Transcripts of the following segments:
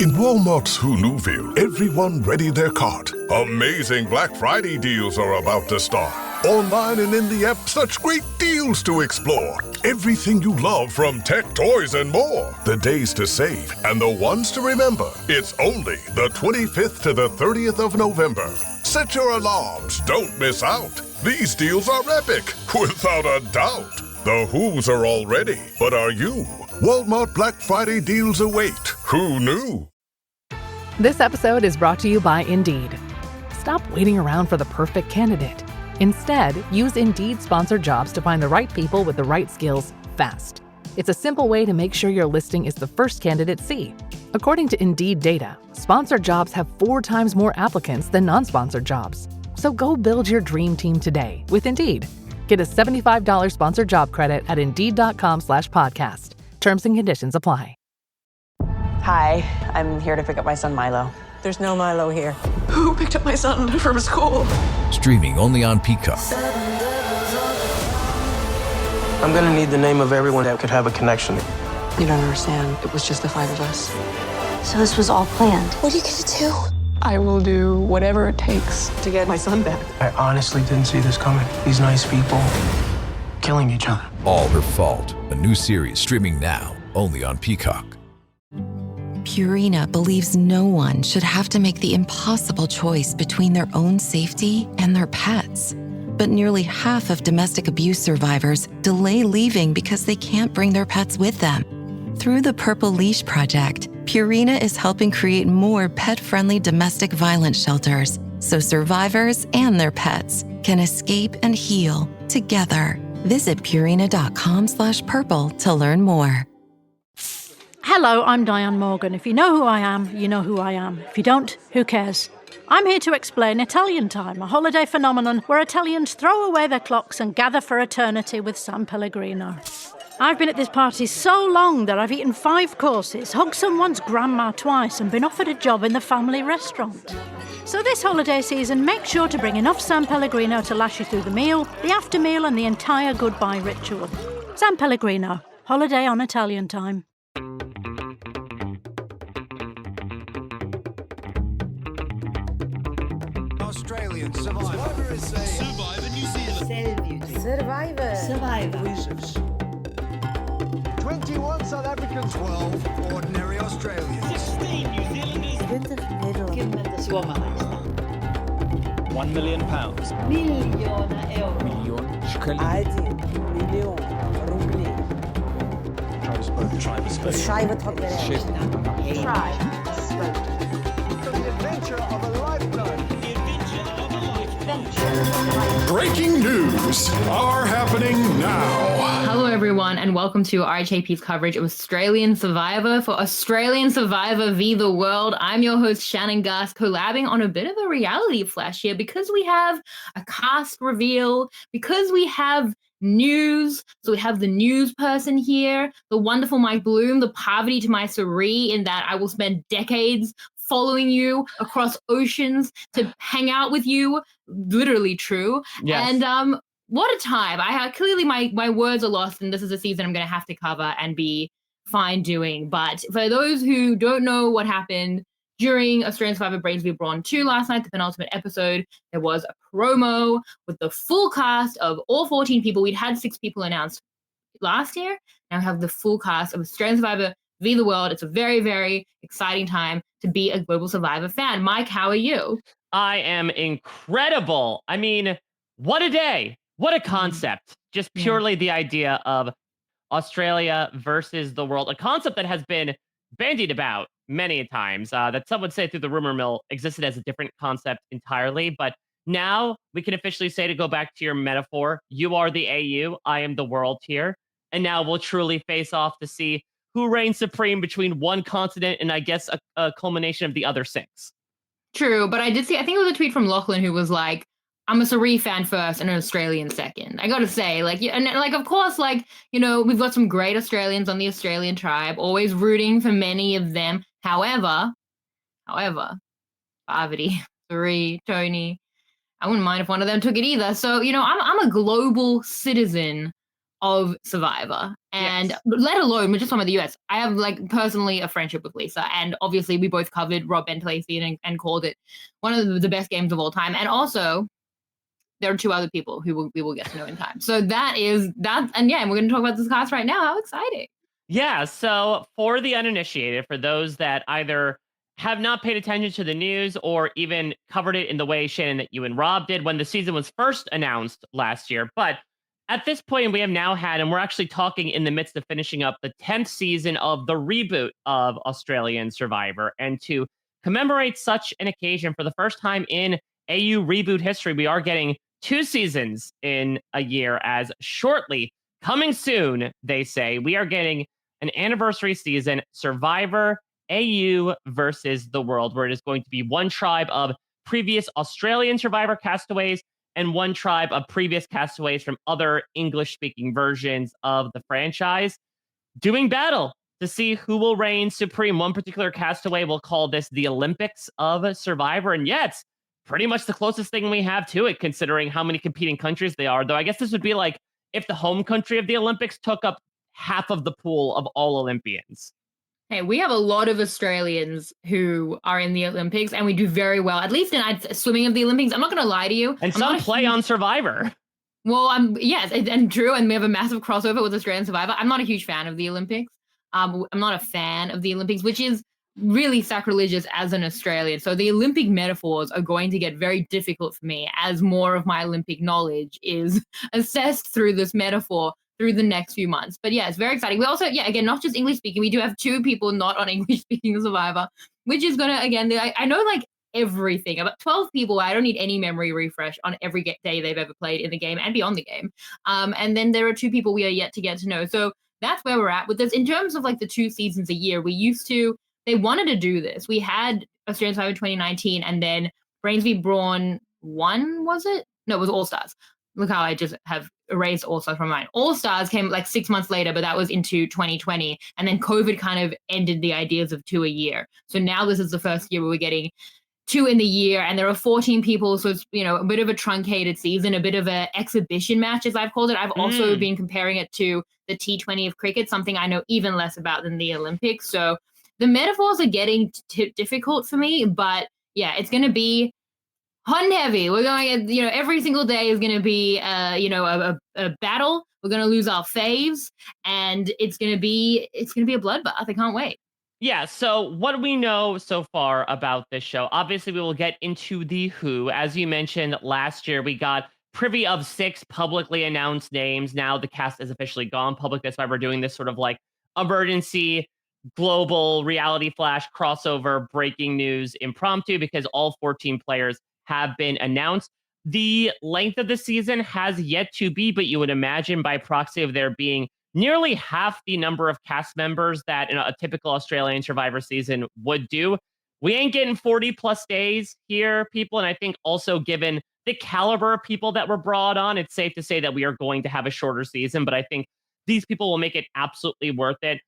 In Walmart's Who Newville, everyone ready their cart. Amazing Black Friday deals are about to start. Online and in the app, such great deals to explore. Everything you love from tech, toys, and more. The days to save and the ones to remember. It's only the 25th to the 30th of November. Set your alarms. Don't miss out. These deals are epic, without a doubt. The Who's are all ready, but are you? Walmart Black Friday deals await. Who knew? This episode is brought to you by Indeed. Stop waiting around for the perfect candidate. Instead, use Indeed sponsored jobs to find the right people with the right skills fast. It's a simple way to make sure your listing is the first candidates see. According to Indeed data, sponsored jobs have 4 times more applicants than non-sponsored jobs. So go build your dream team today with Indeed. Get a $75 sponsored job credit at Indeed.com/podcast. Terms and conditions apply. Hi, I'm here to pick up my son Milo. There's no Milo here. Who picked up my son from school? Streaming only on Peacock. I'm gonna need the name of everyone that could have a connection. You don't understand. It was just the 5 of us. So this was all planned. What are you gonna do? I will do whatever it takes to get my son back. I honestly didn't see this coming. These nice people killing each other. All Her Fault. A new series streaming now only on Peacock. Purina believes no one should have to make the impossible choice between their own safety and their pets. But nearly half of domestic abuse survivors delay leaving because they can't bring their pets with them. Through the Purple Leash Project, Purina is helping create more pet-friendly domestic violence shelters so survivors and their pets can escape and heal together. Visit purina.com/purple to learn more. Hello, I'm Diane Morgan. If you know who I am, you know who I am. If you don't, who cares? I'm here to explain Italian Time, a holiday phenomenon where Italians throw away their clocks and gather for eternity with San Pellegrino. I've been at this party so long that I've eaten 5 courses, hugged someone's grandma twice, and been offered a job in the family restaurant. So this holiday season, make sure to bring enough San Pellegrino to last you through the meal, the after meal, and the entire goodbye ritual. San Pellegrino, holiday on Italian Time. Australian Survivor. Survivor New Zealand. Survivor. Losers. 21 South Africans. 12 ordinary Australians. 16 New Zealanders. 20 suomalaista. £1 million. Miljoona euroa. Miljoon shkelling. 1 million rubli. Schreiber Shit. The adventure of a lifetime. Breaking news are happening now. Hello, everyone, and welcome to RHAP's coverage of Australian Survivor for Australian Survivor v. The World. I'm your host, Shannon Guss, collabing on a bit of a reality flash here because we have a cast reveal, because we have news. So we have the news person here, the wonderful Mike Bloom, the poverty to my Sari, in that I will spend decades following you across oceans to hang out with you. Literally true. Yes. And what a time. I have clearly my words are lost, and this is a season I'm going to have to cover and be fine doing. But for those who don't know what happened during Australian Survivor Brains Brawn 2 last night, the penultimate episode, there was a promo with the full cast of all 14 people. We'd had 6 people announced last year. Now we have the full cast of Australian Survivor v. The World. It's a very, very exciting time to be a Global Survivor fan. Mike, how are you? I am incredible. I mean, what a day. What a concept. Just purely the idea of Australia versus the world, a concept that has been bandied about many times, that some would say through the rumor mill existed as a different concept entirely. But now we can officially say, to go back to your metaphor, you are the AU, I am the world here. And now we'll truly face off to see who reigns supreme between one continent and I guess a culmination of the other 6. True, but I did see, I think it was a tweet from Lachlan who was like, I'm a Sari fan first and an Australian second. I gotta say, like, and like, of course, like, you know, we've got some great Australians on the Australian tribe, always rooting for many of them. However, Parvati, Sari, Tony, I wouldn't mind if one of them took it either. So, you know, I'm a global citizen of Survivor, and let alone, we're just talking about the US. I have like personally a friendship with Lisa, and obviously we both covered Rob Ben and called it one of the best games of all time. And also, there are two other people who we will get to know in time. So that is that, and yeah, and we're going to talk about this cast right now. How exciting! Yeah, so for the uninitiated, for those that either have not paid attention to the news or even covered it in the way, Shannon, that you and Rob did when the season was first announced last year. But at this point, we have now had, and we're actually talking in the midst of finishing up the 10th season of the reboot of Australian Survivor. And to commemorate such an occasion, for the first time in AU reboot history, we are getting 2 seasons in a year, as shortly, coming soon, they say, we are getting an anniversary season, Survivor AU versus the World, where it is going to be one tribe of previous Australian Survivor castaways and one tribe of previous castaways from other English-speaking versions of the franchise doing battle to see who will reign supreme. One particular castaway will call this the Olympics of Survivor, and yeah, it's pretty much the closest thing we have to it, considering how many competing countries they are. Though I guess this would be like if the home country of the Olympics took up half of the pool of all Olympians. Hey, we have a lot of Australians who are in the Olympics, and we do very well, at least in swimming of the Olympics. I'm not going to lie to you. And some play on Survivor. Well, yes, and true, and we have a massive crossover with Australian Survivor. I'm not a huge fan of the Olympics. I'm not a fan of the Olympics, which is really sacrilegious as an Australian. So the Olympic metaphors are going to get very difficult for me as more of my Olympic knowledge is assessed through this metaphor through the next few months. But yeah, it's very exciting. We also, yeah, again, not just English speaking, we do have 2 people not on English speaking Survivor, which is going to, again, I know like everything, about 12 people. I don't need any memory refresh on every day they've ever played in the game and beyond the game. And then there are 2 people we are yet to get to know. So that's where we're at with this. In terms of like the 2 seasons a year, they wanted to do this. We had Australian Survivor 2019, and then Brains v Brawn 1, was it? No, it was All Stars. Look how I just have erased All Stars from mine. All Stars came like 6 months later, but that was into 2020. And then COVID kind of ended the ideas of 2 a year. So now this is the first year where we're getting 2 in the year, and there are 14 people. So it's, a bit of a truncated season, a bit of an exhibition match, as I've called it. I've also been comparing it to the T20 of cricket, something I know even less about than the Olympics. So the metaphors are getting difficult for me, but yeah, it's going to be hot and heavy. We're going, every single day is going to be, a battle. We're going to lose our faves, and it's going to be a bloodbath. I can't wait. Yeah, so what do we know so far about this show? Obviously, we will get into the who. As you mentioned, last year we got privy of 6 publicly announced names. Now the cast is officially gone public. That's why we're doing this sort of like emergency global reality flash crossover breaking news impromptu, because all 14 players have been announced. The length of the season has yet to be, but you would imagine by proxy of there being nearly half the number of cast members that a typical Australian Survivor season would do. We ain't getting 40 plus days here, people. And I think also given the caliber of people that were brought on, it's safe to say that we are going to have a shorter season, but I think these people will make it absolutely worth it.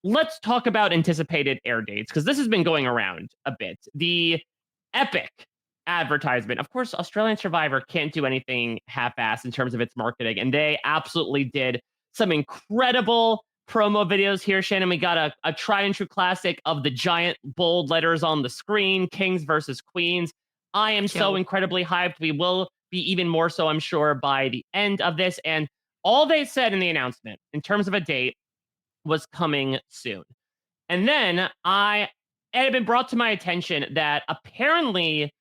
Let's talk about anticipated air dates, because this has been going around a bit. The epic advertisement. Of course, Australian Survivor can't do anything half-assed in terms of its marketing, and they absolutely did some incredible promo videos here, Shannon. We got a tried and true classic of the giant bold letters on the screen, Kings versus Queens. I am so incredibly hyped. We will be even more so, I'm sure, by the end of this. And all they said in the announcement in terms of a date was coming soon. And then it had been brought to my attention that apparently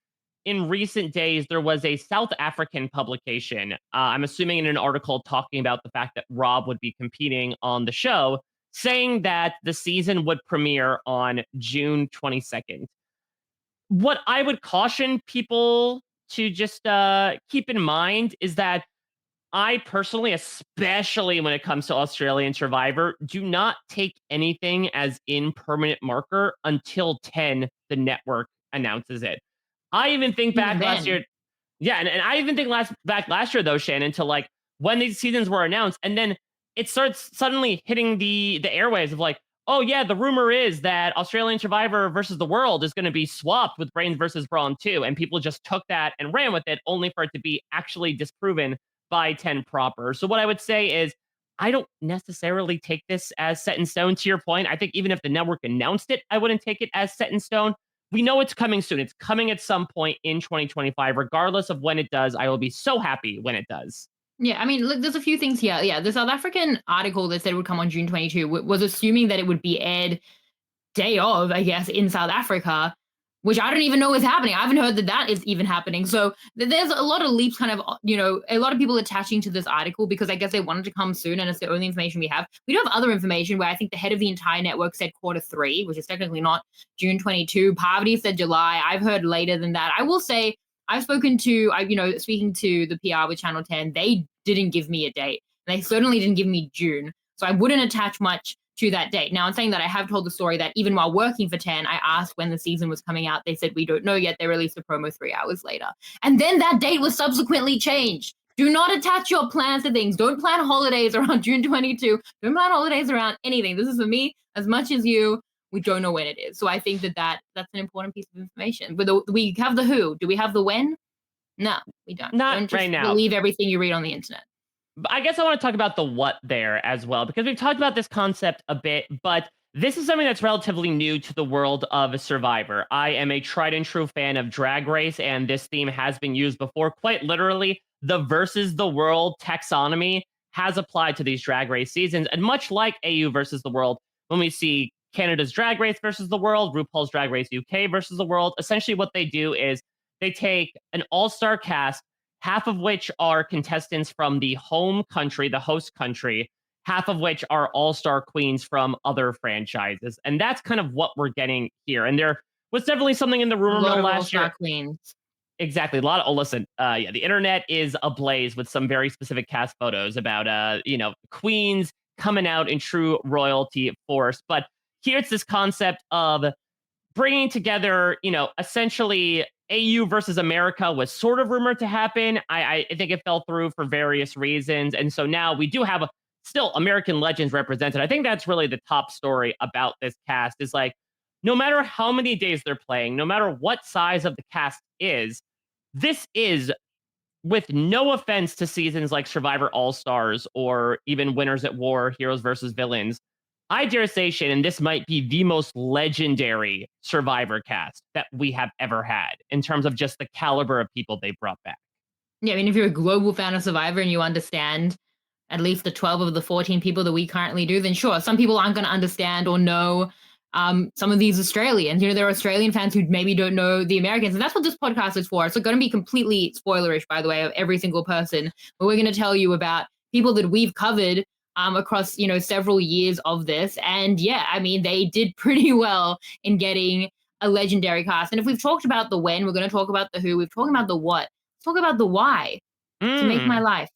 in recent days, there was a South African publication, I'm assuming in an article talking about the fact that Rob would be competing on the show, saying that the season would premiere on June 22nd. What I would caution people to just keep in mind is that I personally, especially when it comes to Australian Survivor, do not take anything as in permanent marker until 10, the network announces it. I even think back last year. Yeah, and I even think back last year, though, Shannon, to like when these seasons were announced, and then it starts suddenly hitting the airwaves of like, oh, yeah, the rumor is that Australian Survivor versus the World is going to be swapped with Brains versus Brawn 2. And people just took that and ran with it, only for it to be actually disproven by 10 proper. So what I would say is I don't necessarily take this as set in stone. To your point, I think even if the network announced it, I wouldn't take it as set in stone. We know it's coming soon. It's coming at some point in 2025. Regardless of when it does, I will be so happy when it does. Yeah, I mean, look, there's a few things here. Yeah, the South African article that said it would come on June 22 was assuming that it would be aired day of, I guess, in South Africa, which I don't even know is happening. I haven't heard that that is even happening. So there's a lot of leaps kind of, a lot of people attaching to this article because I guess they wanted to come soon and it's the only information we have. We do have other information where I think the head of the entire network said Q3, which is technically not June 22. Parvati said July. I've heard later than that. I will say I've spoken to, speaking to the PR with Channel 10, they didn't give me a date. And they certainly didn't give me June. So I wouldn't attach much to that date. Now, I'm saying that I have told the story that even while working for 10, I asked when the season was coming out. They said, we don't know yet. They released a promo 3 hours later. And then that date was subsequently changed. Do not attach your plans to things. Don't plan holidays around June 22. Don't plan holidays around anything. This is for me as much as you. We don't know when it is. So I think that's an important piece of information. But we have the who. Do we have the when? No, we don't. Not don't just right now. Believe everything you read on the internet. I guess I want to talk about the what there as well, because we've talked about this concept a bit, but this is something that's relatively new to the world of Survivor. I am a tried and true fan of Drag Race, and this theme has been used before. Quite literally, the versus the world taxonomy has applied to these Drag Race seasons. And much like AU versus the world, when we see Canada's Drag Race versus the world, RuPaul's Drag Race UK versus the world, essentially what they do is they take an all-star cast, half of which are contestants from the home country, the host country, half of which are all-star queens from other franchises. And that's kind of what we're getting here. And there was definitely something in the rumor mill last year. Queens. Exactly. A lot of, the internet is ablaze with some very specific cast photos about, queens coming out in true royalty force. But here's this concept of bringing together, essentially AU versus America was sort of rumored to happen. I think it fell through for various reasons. And so now we do have still American legends represented. I think that's really the top story about this cast is like, no matter how many days they're playing, no matter what size of the cast is, this is, with no offense to seasons like Survivor All-Stars or even Winners at War, Heroes versus Villains, I dare say, Shannon, this might be the most legendary Survivor cast that we have ever had in terms of just the caliber of people they brought back. Yeah, I mean, if you're a global fan of Survivor and you understand at least the 12 of the 14 people that we currently do, then sure, some people aren't going to understand or know some of these Australians. There are Australian fans who maybe don't know the Americans, and that's what this podcast is for. It's going to be completely spoilerish, by the way, of every single person, but we're going to tell you about people that we've covered across, several years of this. And yeah, I mean, they did pretty well in getting a legendary cast. And if we've talked about the when, we're going to talk about the who. We've talked about the what. Let's talk about the why to make my life,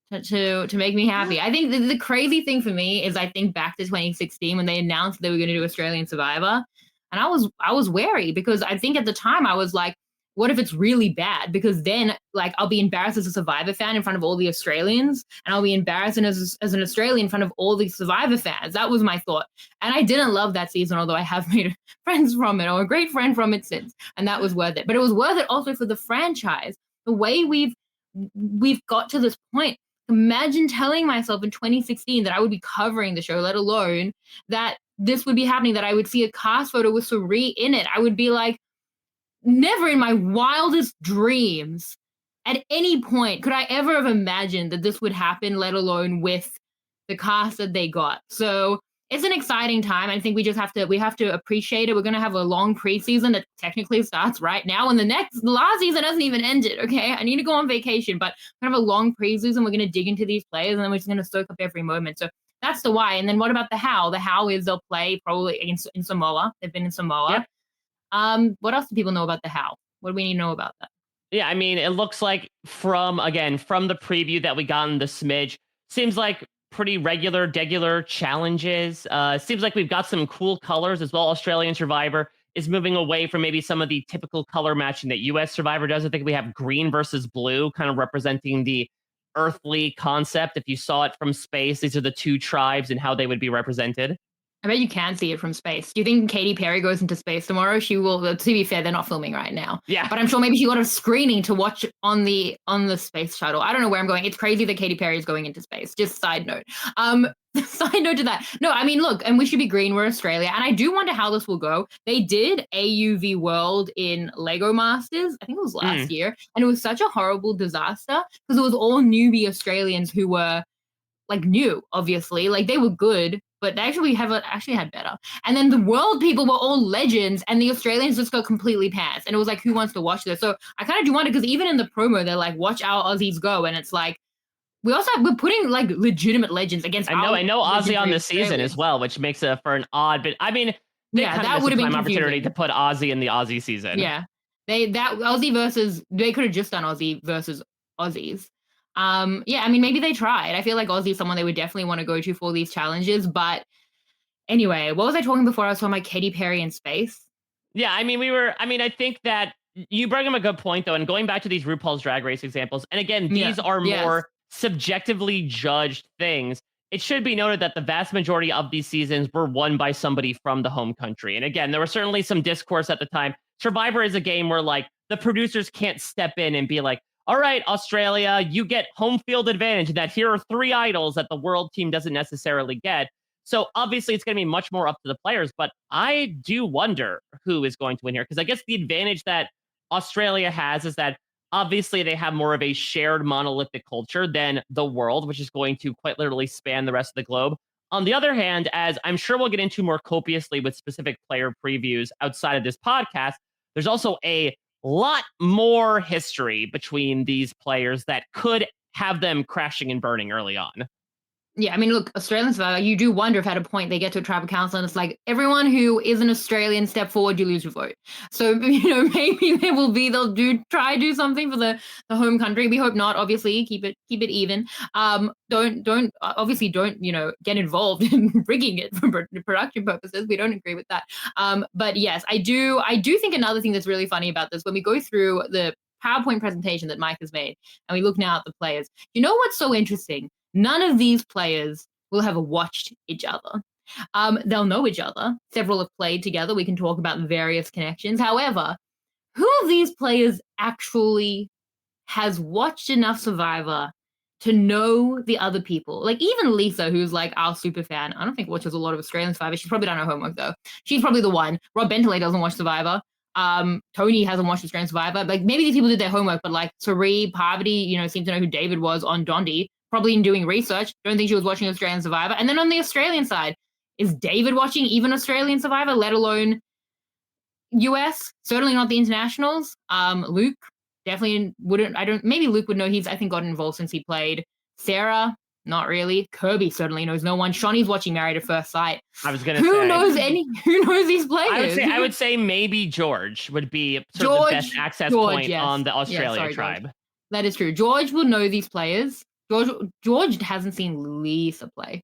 to make me happy. I think the crazy thing for me is I think back to 2016 when they announced they were going to do Australian Survivor. And I was wary because I think at the time I was like, what if it's really bad? Because then, I'll be embarrassed as a Survivor fan in front of all the Australians, and I'll be embarrassed as an Australian in front of all the Survivor fans. That was my thought. And I didn't love that season, although I have made friends from it, or a great friend from it since, and that was worth it. But it was worth it also for the franchise. The way we've got to this point. Imagine telling myself in 2016 that I would be covering the show, let alone that this would be happening, that I would see a cast photo with Suri in it. I would be like, never in my wildest dreams at any point could I ever have imagined that this would happen, let alone with the cast that they got. So it's an exciting time. I think we have to appreciate it. We're going to have a long preseason that technically starts right now, and the last season hasn't even ended. Okay. I need to go on vacation, but we're going to have a long preseason. We're going to dig into these players, and then we're just going to soak up every moment. So that's the why. And then what about the how? The how is they'll play probably in Samoa. They've been in Samoa. Yep. What else do people know about the how? What do we need to know about that? Yeah, I mean, it looks like from the preview that we got in the smidge, seems like pretty degular challenges. Seems like we've got some cool colors as well. Australian Survivor is moving away from maybe some of the typical color matching that US Survivor does. I think we have green versus blue kind of representing the earthly concept. If you saw it from space, these are the two tribes and how they would be represented. I bet you can see it from space. Do you think Katy Perry goes into space tomorrow? She will. To be fair, they're not filming right now. Yeah. But I'm sure maybe she got a screening to watch on the space shuttle. I don't know where I'm going. It's crazy that Katy Perry is going into space. Just side note. Side note to that. No, I mean, look, and we should be green. We're Australia, and I do wonder how this will go. They did AUV World in Lego Masters. I think it was last year, and it was such a horrible disaster because it was all newbie Australians who were like new, obviously, like they were good, but they actually had better. And then the world people were all legends, and the Australians just got completely pants. And it was like, who wants to watch this? So I kind of do wonder because even in the promo, they're like, watch our Aussies go, and it's like we're putting like legitimate legends against. I know Aussie on the season as well, which makes it for an odd. But I mean, that would have been an opportunity to put Aussie in the Aussie season. Yeah, that Aussie versus they could have just done Aussie versus Aussies. Yeah, I mean, maybe they tried. I feel like Aussie is someone they would definitely want to go to for these challenges. But anyway, what was I talking before? I was talking about Katy Perry in space. Yeah, I mean, I think that you bring up a good point, though. And going back to these RuPaul's Drag Race examples, and again, these are more subjectively judged things. It should be noted that the vast majority of these seasons were won by somebody from the home country. And again, there was certainly some discourse at the time. Survivor is a game where like the producers can't step in and be like, all right, Australia, you get home field advantage, that here are 3 idols that the world team doesn't necessarily get. So obviously it's going to be much more up to the players, but I do wonder who is going to win here. Because I guess the advantage that Australia has is that obviously they have more of a shared monolithic culture than the world, which is going to quite literally span the rest of the globe. On the other hand, as I'm sure we'll get into more copiously with specific player previews outside of this podcast, there's also a lot more history between these players that could have them crashing and burning early on. Yeah, I mean, look, Australians, you do wonder if at a point they get to a tribal council and it's like, everyone who is an Australian, step forward, you lose your vote. So, maybe they'll do something for the home country. We hope not, obviously, keep it even. Don't get involved in rigging it for production purposes. We don't agree with that. But yes, I do think another thing that's really funny about this, when we go through the PowerPoint presentation that Mike has made and we look now at the players, you know what's so interesting? None of these players will have watched each other. They'll know each other. Several have played together. We can talk about various connections. However, who of these players actually has watched enough Survivor to know the other people? Like even Lisa, who's like our super fan. I don't think watches a lot of Australian Survivor. She's probably done her homework though. She's probably the one. Rob Bentley doesn't watch Survivor. Tony hasn't watched Australian Survivor. Like maybe these people did their homework, but like Sari, Parvati, seem to know who David was on Dondi. Probably in doing research. Don't think she was watching Australian Survivor. And then on the Australian side, is David watching even Australian Survivor, let alone US? Certainly not the internationals. Luke definitely wouldn't. Maybe Luke would know. He's, I think, gotten involved since he played. Sarah, not really. Kirby certainly knows no one. Shawnee's watching Married at First Sight. I was going to say. Who knows these players? I would say maybe George would be sort of the best access point on the Australia tribe. George. That is true. George will know these players. George hasn't seen Lisa play,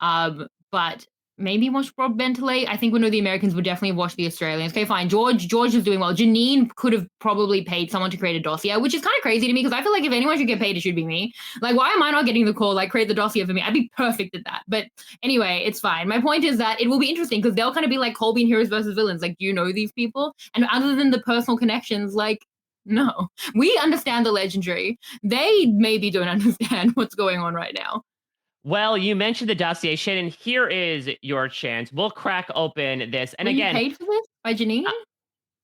but maybe watch Rob Bentley. I think we know the Americans would definitely watch the Australians. Okay, fine. George is doing well. Janine could have probably paid someone to create a dossier, which is kind of crazy to me because I feel like if anyone should get paid, it should be me. Like, why am I not getting the call? Like, create the dossier for me. I'd be perfect at that. But anyway, it's fine. My point is that it will be interesting because they'll kind of be like Colby and Heroes versus Villains. Like, do you know these people? And other than the personal connections, like, no, we understand the legendary. They maybe don't understand what's going on right now. Well, you mentioned the dossier, Shannon. Here is your chance. We'll crack open this. And again, you paid for this by Janine?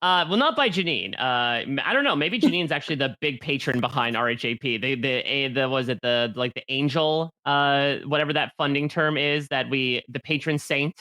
Well, not by Janine. I don't know. Maybe Janine's actually the big patron behind RHAP. The angel, whatever that funding term is, the patron saint,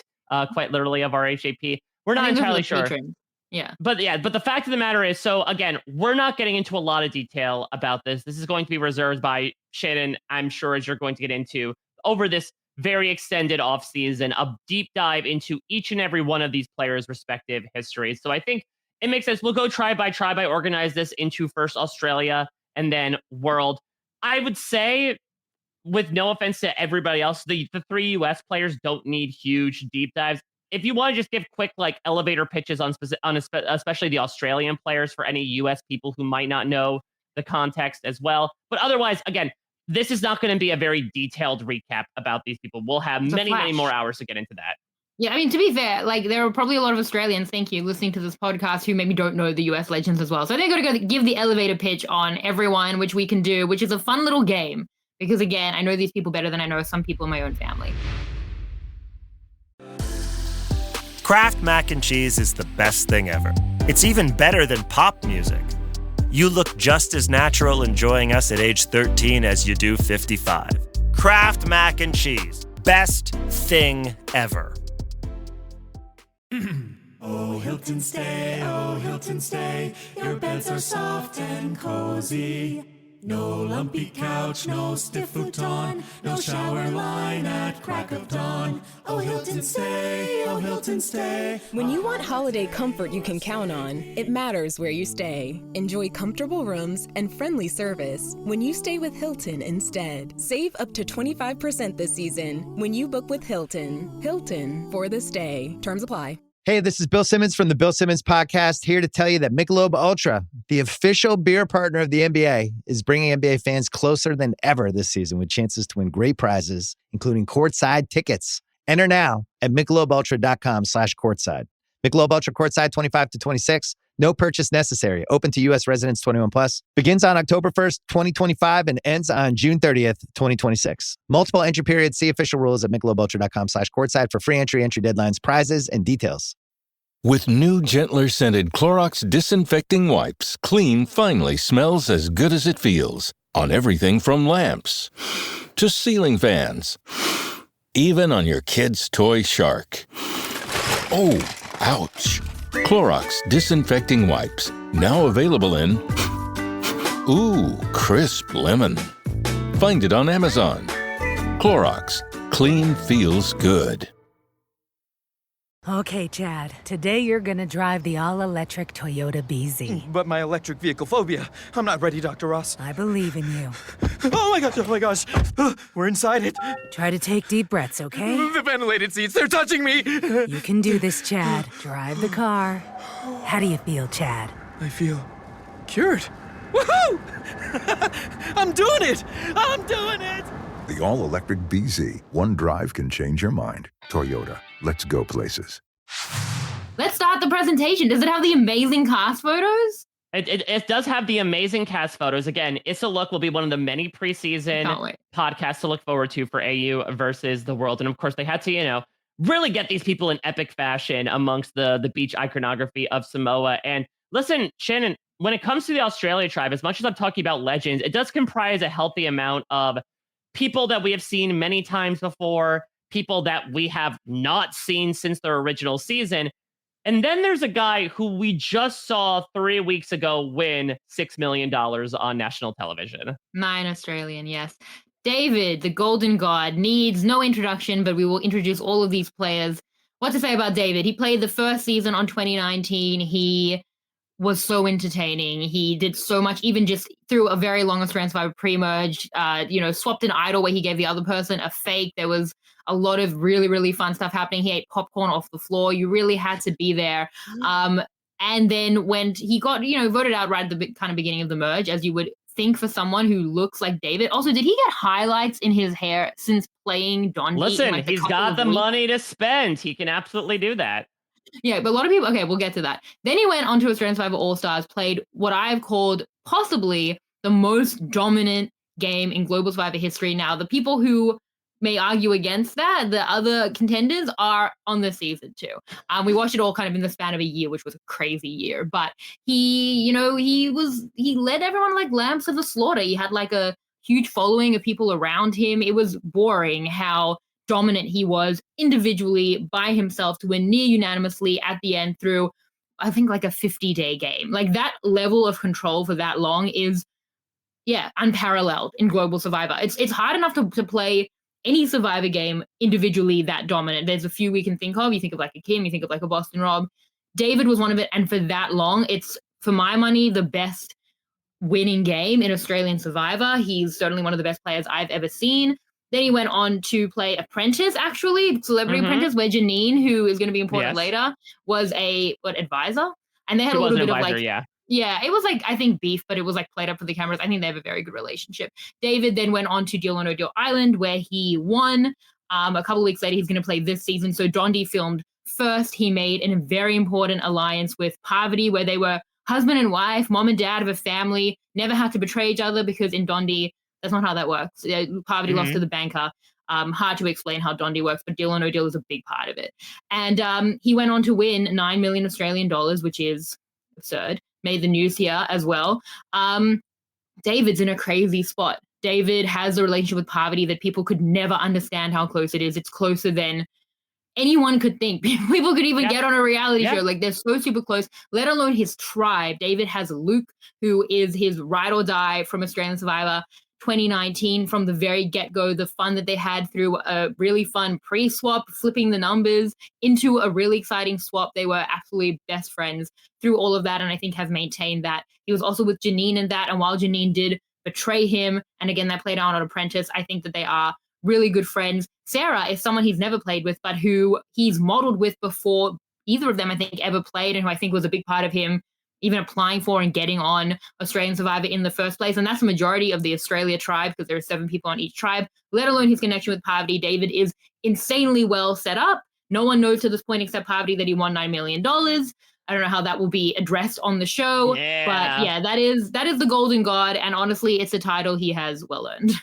quite literally, of RHAP. We're not entirely sure. Patron. Yeah. But the fact of the matter is, so again, we're not getting into a lot of detail about this. This is going to be reserved by Shannon, I'm sure, as you're going to get into over this very extended off season, a deep dive into each and every one of these players' respective histories. So I think it makes sense. We'll go tribe by tribe. I organize this into first Australia and then world. I would say, with no offense to everybody else, the 3 US players don't need huge deep dives. If you want to just give quick elevator pitches on especially the Australian players for any US people who might not know the context as well. But otherwise, again, this is not going to be a very detailed recap about these people. We'll have many more hours to get into that. Yeah, I mean, to be fair, like there are probably a lot of Australians, thank you, listening to this podcast who maybe don't know the US legends as well. So I think I'm going to go give the elevator pitch on everyone, which we can do, which is a fun little game. Because again, I know these people better than I know some people in my own family. Kraft mac and cheese is the best thing ever. It's even better than pop music. You look just as natural enjoying us at age 13 as you do 55. Kraft mac and cheese. Best thing ever. Oh, Hilton stay, oh, Hilton stay. Your beds are soft and cozy. No lumpy couch, no stiff futon, no shower line at crack of dawn. Oh, Hilton stay, oh, Hilton stay. When you want holiday comfort you can count on, it matters where you stay. Enjoy comfortable rooms and friendly service when you stay with Hilton instead. Save up to 25% this season when you book with Hilton. Hilton for the stay. Terms apply. Hey, this is Bill Simmons from the Bill Simmons Podcast, here to tell you that Michelob Ultra, the official beer partner of the NBA, is bringing NBA fans closer than ever this season with chances to win great prizes, including courtside tickets. Enter now at MichelobUltra.com/courtside. Michelob Ultra courtside 25 to 26. No purchase necessary. Open to U.S. residents 21 plus. Begins on October 1st, 2025 and ends on June 30th, 2026. Multiple entry periods. See official rules at MichelobUltra.com/courtside for free entry deadlines, prizes, and details. With new, gentler scented Clorox disinfecting wipes, clean finally smells as good as it feels. On everything from lamps to ceiling fans. Even on your kid's toy shark. Oh, ouch. Clorox disinfecting wipes, now available in crisp lemon. Find it on Amazon. Clorox, clean feels good. Okay, Chad, today you're gonna drive the all-electric Toyota BZ. But my electric vehicle phobia. I'm not ready, Dr. Ross. I believe in you. Oh my gosh. We're inside it. Try to take deep breaths, okay? The ventilated seats, they're touching me. You can do this, Chad. Drive the car. How do you feel, Chad? I feel cured. Woohoo! I'm doing it! The all-electric BZ. One drive can change your mind. Toyota. Let's go places. Let's start the presentation. Does it have the amazing cast photos? It does have the amazing cast photos. Again, It's a Look will be one of the many preseason podcasts to look forward to for AU versus the world. And of course, they had to, really get these people in epic fashion amongst the beach iconography of Samoa. And listen, Shannon, when it comes to the Australia tribe, as much as I'm talking about legends, it does comprise a healthy amount of people that we have seen many times before, people that we have not seen since their original season. And then there's a guy who we just saw 3 weeks ago win $6 million on national television. 9 Australian, yes. David, the Golden God, needs no introduction, but we will introduce all of these players. What to say about David? He played the first season on 2019. He was so entertaining. He did so much, even just through a very long Australian Survivor pre-merge, swapped an idol where he gave the other person a fake. There was a lot of really, really fun stuff happening. He ate popcorn off the floor. You really had to be there. And then when he got, voted out right at the kind of beginning of the merge, as you would think for someone who looks like David. Also, did he get highlights in his hair since playing Donji? Listen, he's got the money to spend. He can absolutely do that. Yeah, but a lot of people, okay, we'll get to that. Then he went on to Australian Survivor All-Stars, played what I've called possibly the most dominant game in Global Survivor history. Now, the people who may argue against that, the other contenders are on the season too. We watched it all kind of in the span of a year, which was a crazy year. But he led everyone like lambs to the slaughter. He had like a huge following of people around him. It was boring how dominant he was individually by himself to win near unanimously at the end through, I think, like a 50-day game. Like that level of control for that long is, unparalleled in Global Survivor. It's hard enough to play any Survivor game individually that dominant. There's a few we can think of. You think of like a Kim, you think of like a Boston Rob. David was one of it, and for that long, it's, for my money, the best winning game in Australian Survivor. He's certainly one of the best players I've ever seen. Then he went on to play Apprentice, actually, Celebrity Apprentice, where Janine, who is going to be important later, was a advisor. And they had a little bit of like, it was like, I think beef, but it was like played up for the cameras. I think they have a very good relationship. David then went on to Deal or No Deal Island, where he won. A couple of weeks later, he's going to play this season. So Dondi filmed first. He made a very important alliance with Parvati, where they were husband and wife, mom and dad of a family, never had to betray each other, because in Dondi, that's not how that works. Parvati lost to the banker. Hard to explain how Dondi works, but Deal or No Deal is a big part of it. And he went on to win 9 million Australian dollars, which is absurd. Made the news here as well. David's in a crazy spot. David has a relationship with Parvati that people could never understand how close it is. It's closer than anyone could think. People could even get on a reality show. Like, they're so super close, let alone his tribe. David has Luke, who is his ride or die from Australian Survivor 2019. From the very get-go, the fun that they had through a really fun pre-swap, flipping the numbers into a really exciting swap. They were absolutely best friends through all of that, and I think have maintained that. He was also with Janine in that, and while Janine did betray him, and again, that played out on Apprentice, I think that they are really good friends. Sarah is someone he's never played with, but who he's modeled with before either of them, I think, ever played, and who I think was a big part of him even applying for and getting on Australian Survivor in the first place. And that's the majority of the Australia tribe, because there are 7 people on each tribe, let alone his connection with Parvati. David is insanely well set up. No one knows to this point except Parvati that he won $9 million. I don't know how that will be addressed on the show, but yeah, that is the Golden God, and honestly, it's a title he has well earned.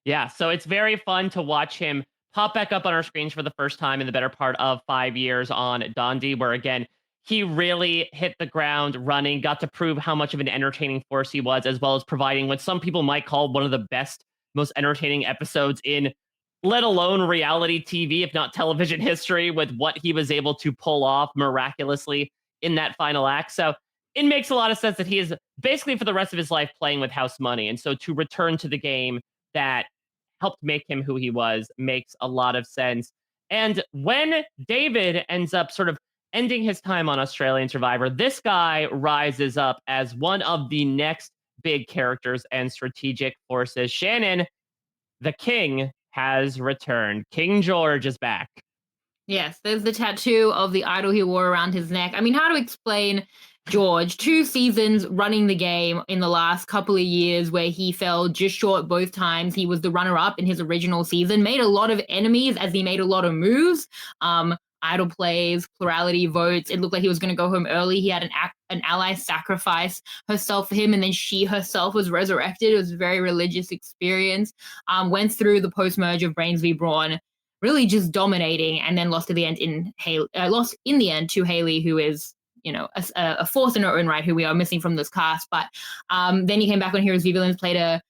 Yeah, so it's very fun to watch him pop back up on our screens for the first time in the better part of 5 years on Dondi, where again, he really hit the ground running, got to prove how much of an entertaining force he was, as well as providing what some people might call one of the best, most entertaining episodes in, let alone reality TV, if not television history, with what he was able to pull off miraculously in that final act. So it makes a lot of sense that he is basically for the rest of his life playing with house money. And so to return to the game that helped make him who he was makes a lot of sense. And when David ends up sort of ending his time on Australian Survivor, this guy rises up as one of the next big characters and strategic forces. Shannon, the king, has returned. King George is back. Yes, there's the tattoo of the idol he wore around his neck. I mean, how to explain George? 2 seasons running the game in the last couple of years, where he fell just short both times. He was the runner-up in his original season, made a lot of enemies as he made a lot of moves. Idol plays, plurality votes. It looked like he was going to go home early. He had an ally sacrifice herself for him, and then she herself was resurrected. It was a very religious experience. Went through the post-merge of Brains v. Brawn, really just dominating, and then lost in the end to Haley, who is, you know, a force in her own right, who we are missing from this cast. But then he came back on Heroes v Villains, played a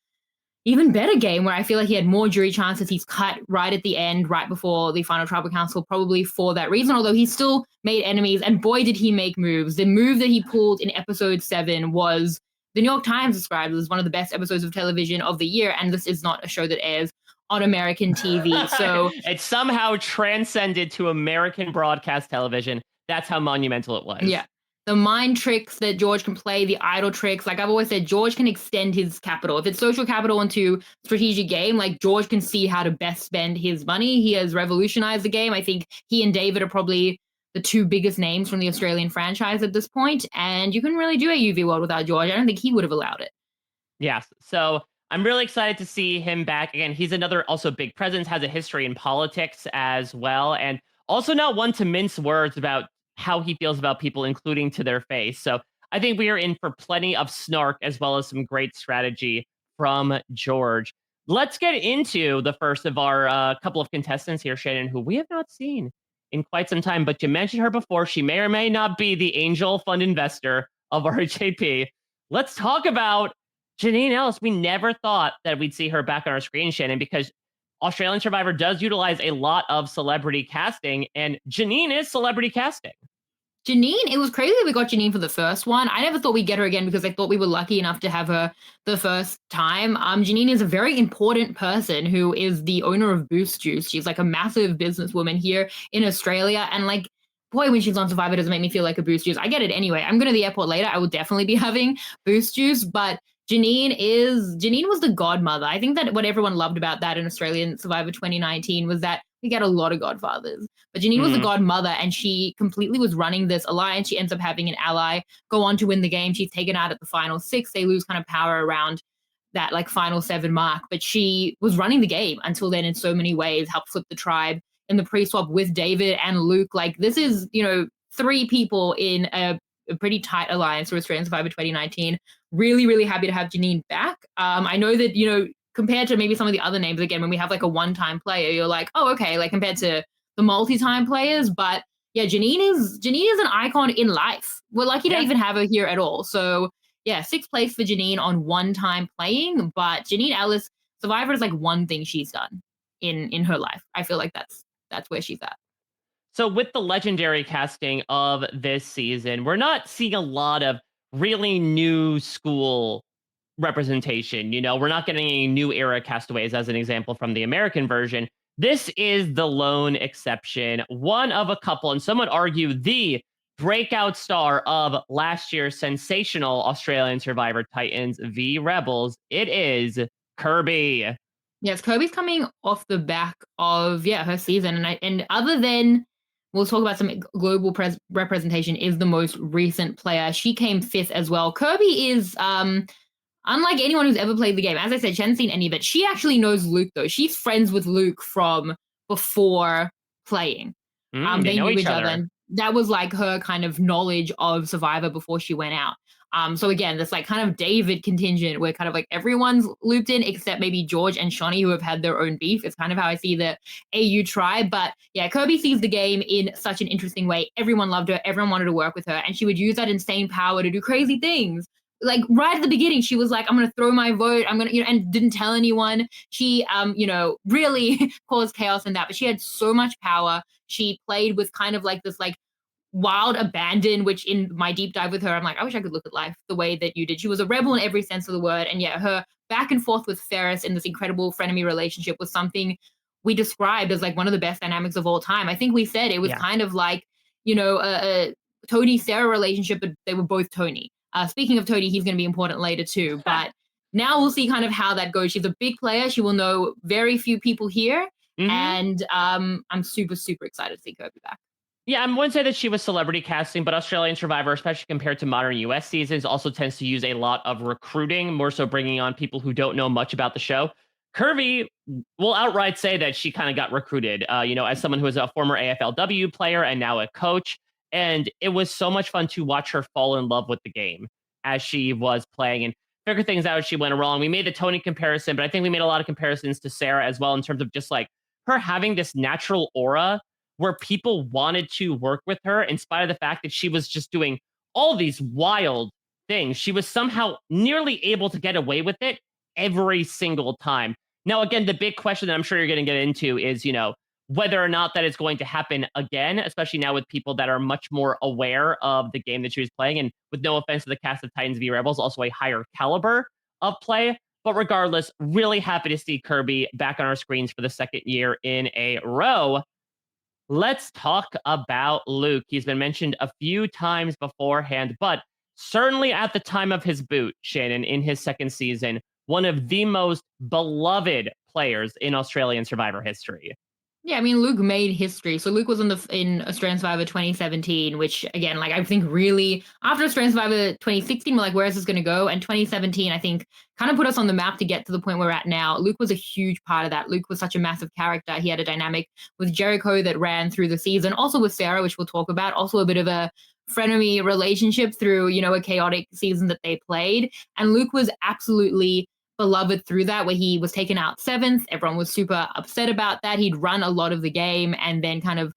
even better game where I feel like he had more jury chances. He's cut right at the end, right before the final tribal council, probably for that reason, although he still made enemies, and boy, did he make moves. The move that he pulled in episode 7 was, the New York Times described it as one of the best episodes of television of the year, and this is not a show that airs on American TV. So it somehow transcended to American broadcast television. That's how monumental it was. Yeah. The mind tricks that George can play, the idol tricks. Like I've always said, George can extend his capital. If it's social capital into strategic game, like George can see how to best spend his money. He has revolutionized the game. I think he and David are probably the 2 biggest names from the Australian franchise at this point. And you couldn't really do a UV World without George. I don't think he would have allowed it. Yes. So I'm really excited to see him back again. He's another also big presence, has a history in politics as well. And also not one to mince words about how he feels about people, including to their face. So I think we are in for plenty of snark as well as some great strategy from George. Let's get into the first of our couple of contestants here, Shannon, who we have not seen in quite some time, but you mentioned her before. She may or may not be the angel fund investor of RHAP. Let's talk about Janine Ellis. We never thought that we'd see her back on our screen, Shannon, because Australian Survivor does utilize a lot of celebrity casting, and Janine is celebrity casting. Janine, it was crazy that we got Janine for the first one. I never thought we'd get her again because I thought we were lucky enough to have her the first time. Janine is a very important person who is the owner of Boost Juice. She's like a massive businesswoman here in Australia. And like, boy, when she's on Survivor, it doesn't make me feel like a Boost Juice. I get it anyway. I'm going to the airport later. I will definitely be having Boost Juice, but Janine was the godmother. I think that what everyone loved about that in Australian Survivor 2019 was that we get a lot of godfathers, but Janine was the godmother, and she completely was running this alliance. She ends up having an ally go on to win the game. She's taken out at the final 6. They lose kind of power around that like final 7 mark, but she was running the game until then in so many ways, helped flip the tribe in the pre-swap with David and Luke. Like this is, 3 people in a pretty tight alliance for Australian Survivor 2019. Really, really happy to have Janine back. I know that, compared to maybe some of the other names, again, when we have like a one-time player, you're like, oh, okay, like compared to the multi-time players, but yeah, Janine is an icon in life. We're lucky to even have her here at all. So yeah, 6th place for Janine on one-time playing, but Janine Ellis, Survivor is like one thing she's done in her life. I feel like that's where she's at. So with the legendary casting of this season, we're not seeing a lot of really new school representation. We're not getting any new era castaways as an example from the American version. This is the lone exception, one of a couple, and some would argue the breakout star of last year's sensational Australian Survivor Titans v Rebels. It is Kirby. Yes, Kirby's coming off the back of her season, and other than we'll talk about some global representation, is the most recent player. She came 5th as well. Kirby is unlike anyone who's ever played the game. As I said, she hasn't seen any of it. She actually knows Luke though. She's friends with Luke from before playing. They know each other. And that was like her kind of knowledge of Survivor before she went out. So again, this like kind of David contingent where kind of like everyone's looped in except maybe George and Shawnee who have had their own beef. It's kind of how I see the AU tribe. But yeah, Kirby sees the game in such an interesting way. Everyone loved her. Everyone wanted to work with her. And she would use that insane power to do crazy things. Like right at the beginning, she was like, I'm going to throw my vote. I'm going to, and didn't tell anyone. She, really caused chaos in that. But she had so much power. She played with kind of like this like wild abandon, which in my deep dive with her, I'm like, I wish I could look at life the way that you did. She was a rebel in every sense of the word. And yeah, her back and forth with Ferris in this incredible frenemy relationship was something we described as like one of the best dynamics of all time. I think we said it was kind of like, a Tony-Sarah relationship, but they were both Tony. Speaking of Tony, he's going to be important later too. But now we'll see kind of how that goes. She's a big player. She will know very few people here. Mm-hmm. And I'm super, super excited to see Kirby back. Yeah, I wouldn't say that she was celebrity casting, but Australian Survivor, especially compared to modern US seasons, also tends to use a lot of recruiting, more so bringing on people who don't know much about the show. Kirby will outright say that she kind of got recruited, as someone who is a former AFLW player and now a coach. And it was so much fun to watch her fall in love with the game as she was playing and figure things out as she went along. We made the Tony comparison, but I think we made a lot of comparisons to Sarah as well in terms of just like her having this natural aura where people wanted to work with her in spite of the fact that she was just doing all these wild things. She was somehow nearly able to get away with it every single time. Now, again, the big question that I'm sure you're going to get into is, whether or not that is going to happen again, especially now with people that are much more aware of the game that she was playing. And with no offense to the cast of Titans v Rebels, also a higher caliber of play. But regardless, really happy to see Kirby back on our screens for the 2nd year in a row. Let's talk about Luke. He's been mentioned a few times beforehand, but certainly at the time of his boot, Shannon, in his 2nd season, one of the most beloved players in Australian Survivor history. Yeah, I mean, Luke made history. So Luke was in Australian Survivor 2017, which again, like I think really after Australian Survivor 2016, we're like, where is this going to go? And 2017, I think, kind of put us on the map to get to the point we're at now. Luke was a huge part of that. Luke was such a massive character. He had a dynamic with Jericho that ran through the season, also with Sarah, which we'll talk about, also a bit of a frenemy relationship through, a chaotic season that they played. And Luke was absolutely beloved through that, where he was taken out 7th. Everyone was super upset about that. He'd run a lot of the game and then kind of,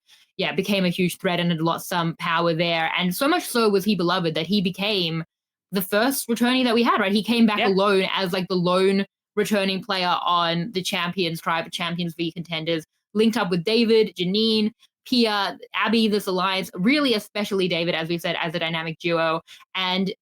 became a huge threat and had lost some power there. And so much so was he beloved that he became the first returnee that we had, right? He came back alone as like the lone returning player on the Champions Tribe, Champions v Contenders, linked up with David, Janine, Pia, Abby, this alliance, really especially David, as we said, as a dynamic duo. And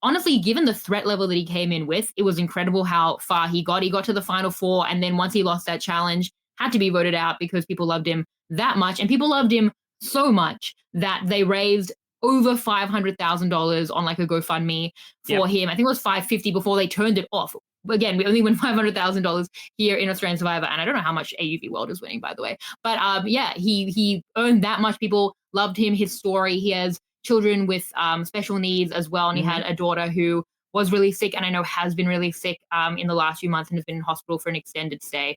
honestly, given the threat level that he came in with, it was incredible how far he got. He got to the final 4, and then once he lost that challenge, had to be voted out because people loved him that much. And people loved him so much that they raised over $500,000 on like a GoFundMe for him. I think it was $550 before they turned it off. Again, we only win $500,000 here in Australian Survivor, and I don't know how much AUV World is winning, by the way. But he earned that much. People loved him, his story. He has children with special needs as well, and he had a daughter who was really sick and I know has been really sick in the last few months and has been in hospital for an extended stay.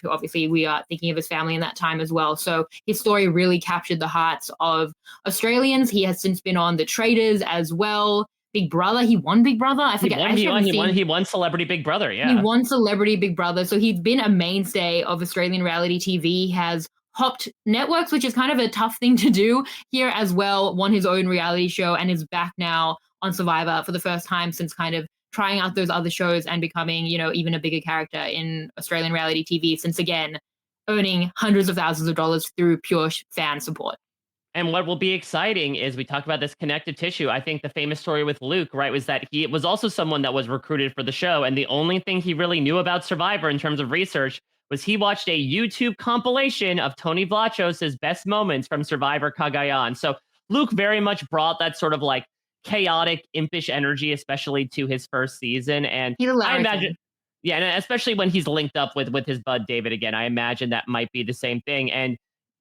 Obviously, we are thinking of his family in that time as well. So his story really captured the hearts of Australians. He has since been on The Traitors as well. Big Brother, he won Big Brother. I forget. He won Celebrity Big Brother. Yeah, he won Celebrity Big Brother. So he's been a mainstay of Australian reality TV. He has hopped networks, which is kind of a tough thing to do here as well. Won his own reality show and is back now on Survivor for the first time since kind of trying out those other shows and becoming, even a bigger character in Australian reality TV, since again, earning hundreds of thousands of dollars through pure fan support. And what will be exciting is we talk about this connective tissue. I think the famous story with Luke, right, was that he was also someone that was recruited for the show. And the only thing he really knew about Survivor in terms of research was he watched a YouTube compilation of Tony Vlachos's best moments from Survivor Cagayan. So Luke very much brought that sort of like chaotic, impish energy, especially to his first season. And I imagine, and especially when he's linked up with his bud David again, I imagine that might be the same thing. And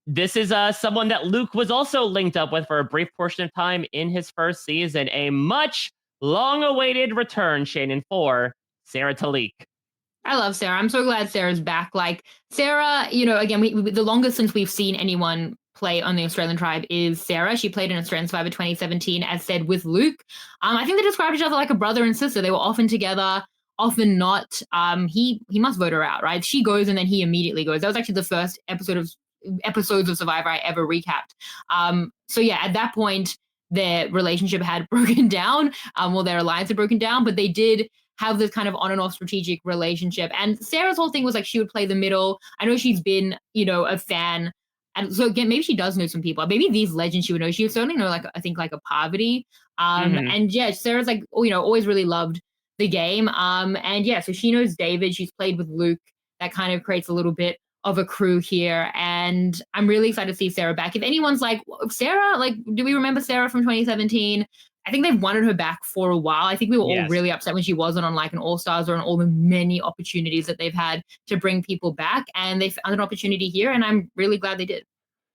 this is someone that Luke was also linked up with for a brief portion of time in his first season. A much long-awaited return, Shannon, for Sarah Talik. I love Sarah. I'm so glad Sarah's back. Like Sarah, again, the longest since we've seen anyone play on the Australian tribe is Sarah. She played in Australian Survivor 2017, as said, with Luke. I think they described each other like a brother and sister. They were often together, often not. He must vote her out, right? She goes and then he immediately goes. That was actually the first episodes of Survivor I ever recapped. So yeah, at that point, their relationship had broken down. Their alliance had broken down, but they did have this kind of on and off strategic relationship. And Sarah's whole thing was like she would play the middle. I know she's been, a fan. And so again, maybe she does know some people. Maybe these legends she would know. She would certainly know, I think a Parvati. And yeah, Sarah's like, always really loved the game. And yeah, so she knows David. She's played with Luke. That kind of creates a little bit of a crew here. And I'm really excited to see Sarah back. If anyone's like, Sarah, do we remember Sarah from 2017? I think they've wanted her back for a while. I think we were all really upset when she wasn't on an All-Stars or on all the many opportunities that they've had to bring people back. And they found an opportunity here, and I'm really glad they did.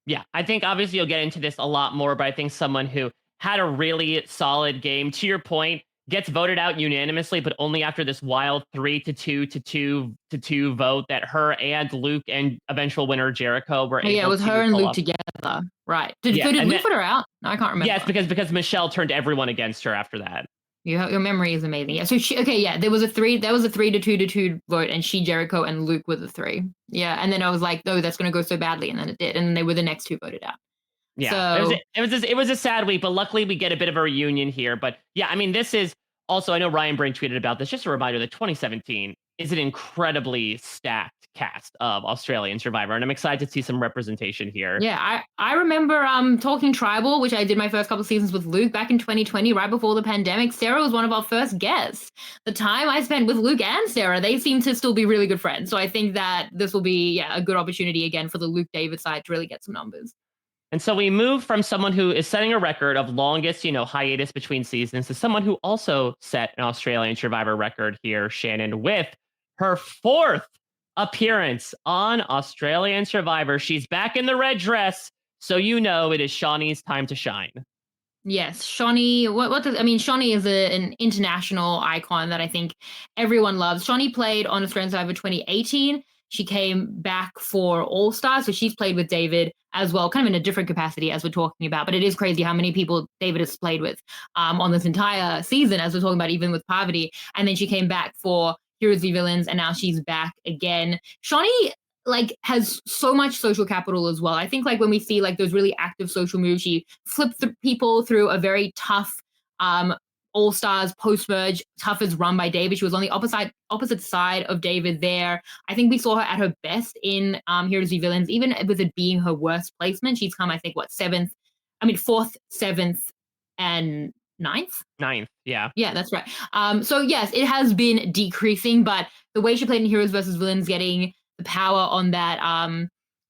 Yeah, I think obviously you'll get into this a lot more, but I think someone who had a really solid game, to your point, gets voted out unanimously, but only after this wild 3-2 vote that her and Luke and eventual winner Jericho were able to. Yeah, it was her and Luke together. Right. Did Luke put her out? No, I can't remember. Yes, because Michelle turned everyone against her after that. Your memory is amazing. Yeah. So there was a 3-2 vote, and Jericho and Luke were the 3. Yeah. And then I was like, oh, that's going to go so badly. And then it did. And then they were the next 2 voted out. Yeah, so, it was a sad week, but luckily we get a bit of a reunion here. But yeah, I mean, this is also, I know Ryan Brain tweeted about this. Just a reminder that 2017 is an incredibly stacked cast of Australian Survivor, and I'm excited to see some representation here. Yeah, I remember talking tribal, which I did my first couple of seasons with Luke back in 2020, right before the pandemic. Sarah was one of our first guests. The time I spent with Luke and Sarah, they seem to still be really good friends. So I think that this will be a good opportunity again for the Luke David side to really get some numbers. And so we move from someone who is setting a record of longest, hiatus between seasons to someone who also set an Australian Survivor record here, Shannon, with her 4th appearance on Australian Survivor. She's back in the red dress, so it is Shawnee's time to shine. Yes, Shawnee. Shawnee is an international icon that I think everyone loves. Shawnee played on Australian Survivor 2018. She came back for All Stars, so she's played with David as well, kind of in a different capacity as we're talking about. But it is crazy how many people David has played with on this entire season, as we're talking about, even with Parvati. And then she came back for Heroes v Villains, and now she's back again. Shawnee has so much social capital as well. I think when we see those really active social moves, she flipped people through a very tough All-Stars post-merge, tough as run by David. She was on the opposite side of David there. I think we saw her at her best in Heroes v Villains, even with it being her worst placement. She's come, I think, 4th, 7th, and 9th? 9th, yeah. Yeah, that's right. So yes, it has been decreasing, but the way she played in Heroes vs. Villains, getting the power on that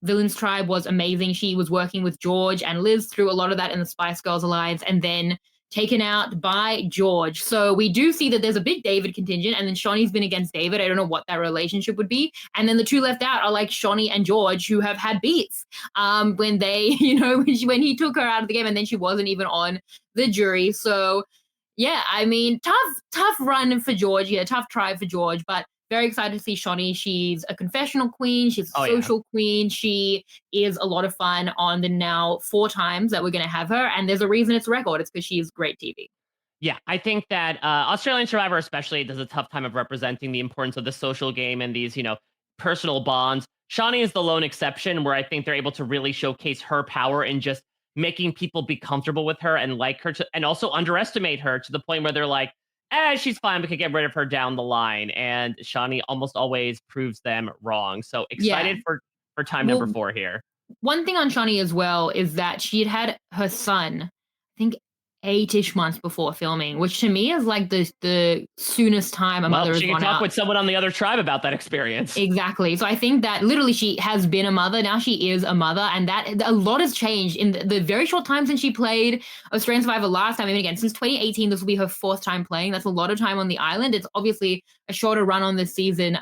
Villains tribe was amazing. She was working with George and Liz through a lot of that in the Spice Girls Alliance, and then taken out by George. So we do see that there's a big David contingent, and then Shawnee's been against David. I don't know what that relationship would be. And then the 2 left out are Shawnee and George, who have had beef when they, when he took her out of the game, and then she wasn't even on the jury. So Yeah, I mean, tough run for George. Yeah, tough try for George, but very excited to see Shawnee. She's a confessional queen. She's a social queen. She is a lot of fun on the now 4 times that we're going to have her. And there's a reason it's a record. It's because she's great TV. Yeah, I think that Australian Survivor especially does a tough time of representing the importance of the social game and these, personal bonds. Shawnee is the lone exception where I think they're able to really showcase her power in just making people be comfortable with her and like her and also underestimate her to the point where they're like, she's fine. We could get rid of her down the line. And Shawnee almost always proves them wrong. So excited for time number 4 here. One thing on Shawnee as well is that she had her son, I think 8-ish months before filming, which to me is like the soonest time a mother has she gone can talk out. with someone on the other tribe about that experience. Exactly. So I think that literally she has been a mother. Now she is a mother, and that a lot has changed in the very short time since she played Australian Survivor last time. I mean, again, since 2018, this will be her 4th time playing. That's a lot of time on the island. It's obviously a shorter run on this season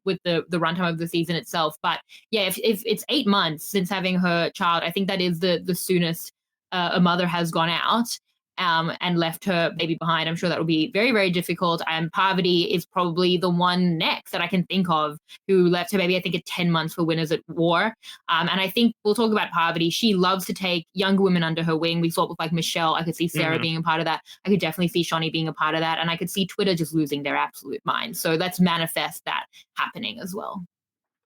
with the runtime of the season itself. But yeah, if it's 8 months since having her child, I think that is the soonest a mother has gone out. And left her baby behind. I'm sure that will be very, very difficult. And Parvati is probably the one next that I can think of who left her baby, I think, at 10 months for Winners at War. And I think we'll talk about Parvati. She loves to take younger women under her wing. We saw it with like Michelle. I could see Sarah being a part of that. I could definitely see Shawnee being a part of that. And I could see Twitter just losing their absolute mind. So let's manifest that happening as well.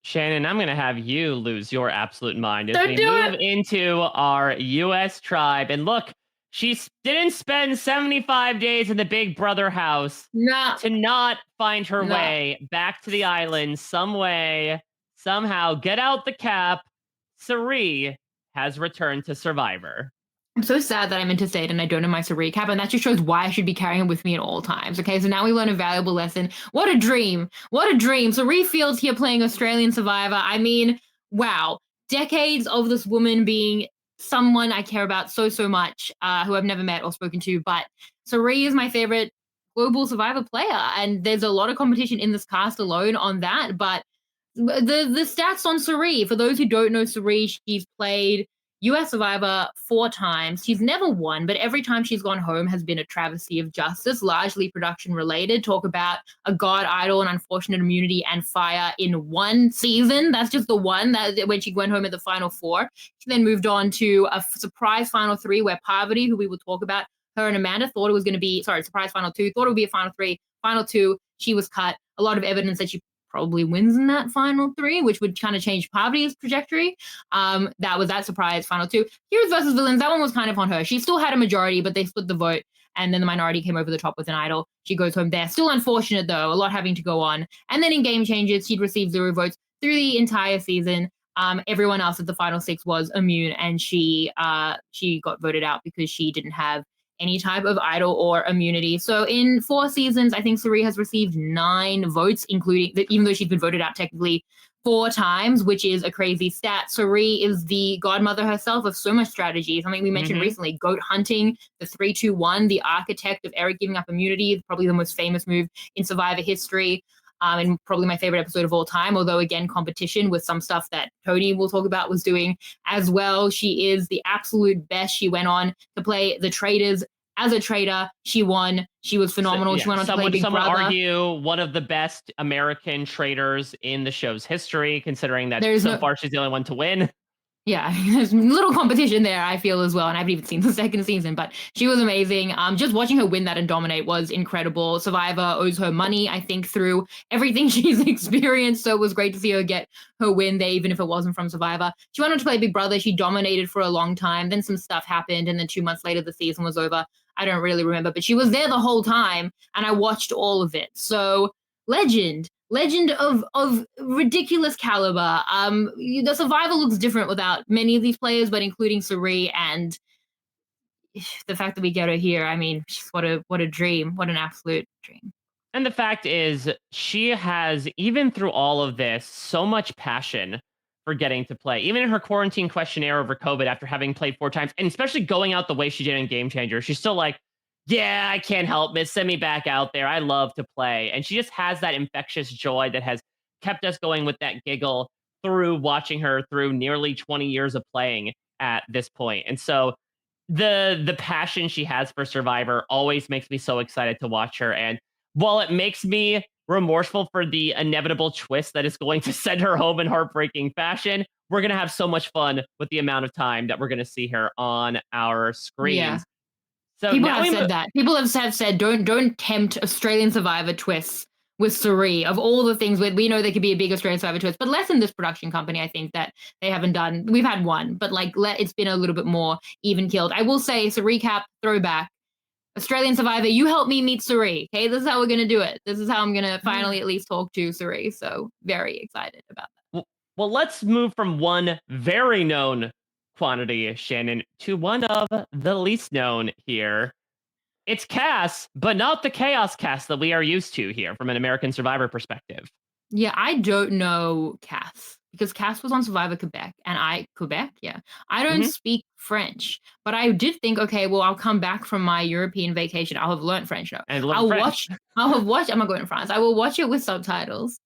Shannon, I'm going to have you lose your absolute mind as we move into our U.S. tribe. And look, she didn't spend 75 days in the Big Brother house to not find her way back to the island some way, somehow. Get out the cap. Cirie has returned to Survivor. I'm so sad that I'm interstate and I don't have my Cirie cap, and that just shows why I should be carrying it with me at all times. Okay, so now we learn a valuable lesson. What a dream. What a dream. Cirie Fields here playing Australian Survivor. I mean, wow. Decades of this woman being someone I care about so much, who I've never met or spoken to, but Cirie is my favorite global Survivor player, and there's a lot of competition in this cast alone on that. But the stats on Cirie, for those who don't know Cirie, she's played US Survivor 4 times. She's never won, but every time she's gone home has been a travesty of justice, largely production related. Talk about a god idol and unfortunate immunity and fire in one season. That's just the one that when she went home at the final 4. She then moved on to a surprise final 3 where Parvati, who we will talk about, her and Amanda thought it was going to be, surprise final 2, thought it would be a final 3. Final 2, she was cut. A lot of evidence that she probably wins in that final 3, which would kind of change Parvati's trajectory. That was that surprise final 2. Heroes versus Villains, that one was kind of on her. She still had a majority, but they split the vote, and then the minority came over the top with an idol. She goes home there. Still unfortunate, though, a lot having to go on. And then in Game Changers, she'd received 0 votes through the entire season. Everyone else at the final 6 was immune, and she got voted out because she didn't have any type of idol or immunity. So in 4 seasons, I think Cirie has received 9 votes, including, even though she's been voted out technically 4 times, which is a crazy stat. Cirie is the godmother herself of so much strategy. Something we mentioned recently, goat hunting, the 3-2-1, the architect of Eric giving up immunity, probably the most famous move in Survivor history. And probably my favorite episode of all time, although again, competition with some stuff that Tony will talk about was doing as well. She is the absolute best. She went on to play the Traitors. As a traitor, she won. She was phenomenal. She went on to play Big Brother. Some would argue one of the best American traitors in the show's history, considering that so far she's the only one to win. Yeah, there's little competition there, I feel, as well. And I haven't even seen the 2nd season, but she was amazing. Just watching her win that and dominate was incredible. Survivor owes her money, I think, through everything she's experienced. So it was great to see her get her win there, even if it wasn't from Survivor. She went on to play Big Brother. She dominated for a long time. Then some stuff happened. And then 2 months later, the season was over. I don't really remember, but she was there the whole time. And I watched all of it. So legend of ridiculous caliber. The Survivor looks different without many of these players, but including Cirie, and the fact that we get her here, I mean, what a dream. What an absolute dream. And the fact is, she has, even through all of this, so much passion for getting to play. Even in her quarantine questionnaire over COVID, after having played 4 times, and especially going out the way she did in Game Changer, she's still like, yeah, I can't help it. Send me back out there. I love to play. And she just has that infectious joy that has kept us going with that giggle through watching her through nearly 20 years of playing at this point. And so the passion she has for Survivor always makes me so excited to watch her. And while it makes me remorseful for the inevitable twist that is going to send her home in heartbreaking fashion, we're going to have so much fun with the amount of time that we're going to see her on our screens. Yeah. So People now have said that. People have said don't tempt Australian Survivor twists with Suri. Of all the things we know there could be a big Australian Survivor twist, but less in this production company. I think that they haven't done. We've had one, but like it's been a little bit more even keeled. I will say, so recap, throwback. Australian Survivor, you help me meet Suri. Okay, this is how we're gonna do it. This is how I'm gonna finally at least talk to Suri. So very excited about that. Well, let's move from one very known quantity, Shannon, to one of the least known here. It's Cass, but not the Chaos Cass that we are used to here from an American Survivor perspective. Yeah, I don't know Cass because Cass was on Survivor Quebec, and I don't speak French, but I did think, okay, well, I'll come back from my European vacation. I'll have learned French now. I'm not going to France. I will watch it with subtitles.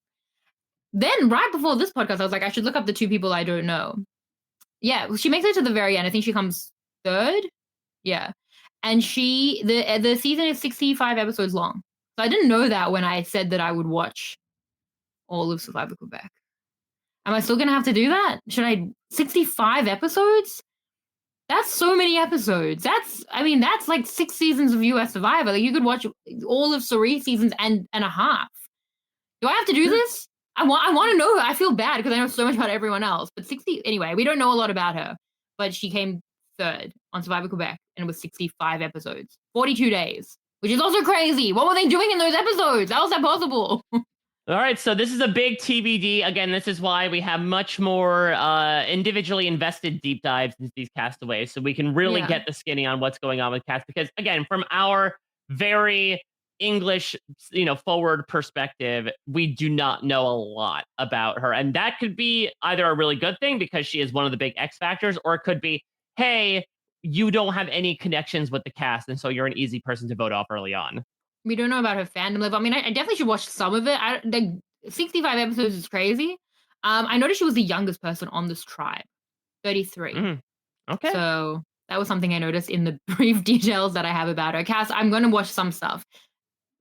Then right before this podcast, I was like, I should look up the two people I don't know. Yeah, she makes it to the very end. I think she comes third. Yeah. And the season is 65 episodes long. So I didn't know that when I said that I would watch all of Survivor Quebec. Am I still going to have to do that? 65 episodes? That's so many episodes. That's like 6 seasons of US Survivor. Like you could watch all of Suri seasons and a half. Do I have to do this? I want to know. I feel bad because I know so much about everyone else. But anyway, we don't know a lot about her. But she came third on Survivor Quebec, and it was 65 episodes, 42 days, which is also crazy. What were they doing in those episodes? How was that possible? All right, so this is a big TBD. Again, this is why we have much more individually invested deep dives into these castaways, so we can really get the skinny on what's going on with Cass. Because again, from our very English, forward perspective, we do not know a lot about her, and that could be either a really good thing because she is one of the big X factors, or it could be, hey, you don't have any connections with the cast, and so you're an easy person to vote off early on. We don't know about her fandom level. I mean, I definitely should watch some of it. The 65 episodes is crazy. I noticed she was the youngest person on this tribe, 33. Okay. So that was something I noticed in the brief details that I have about her. Cass, I'm going to watch some stuff.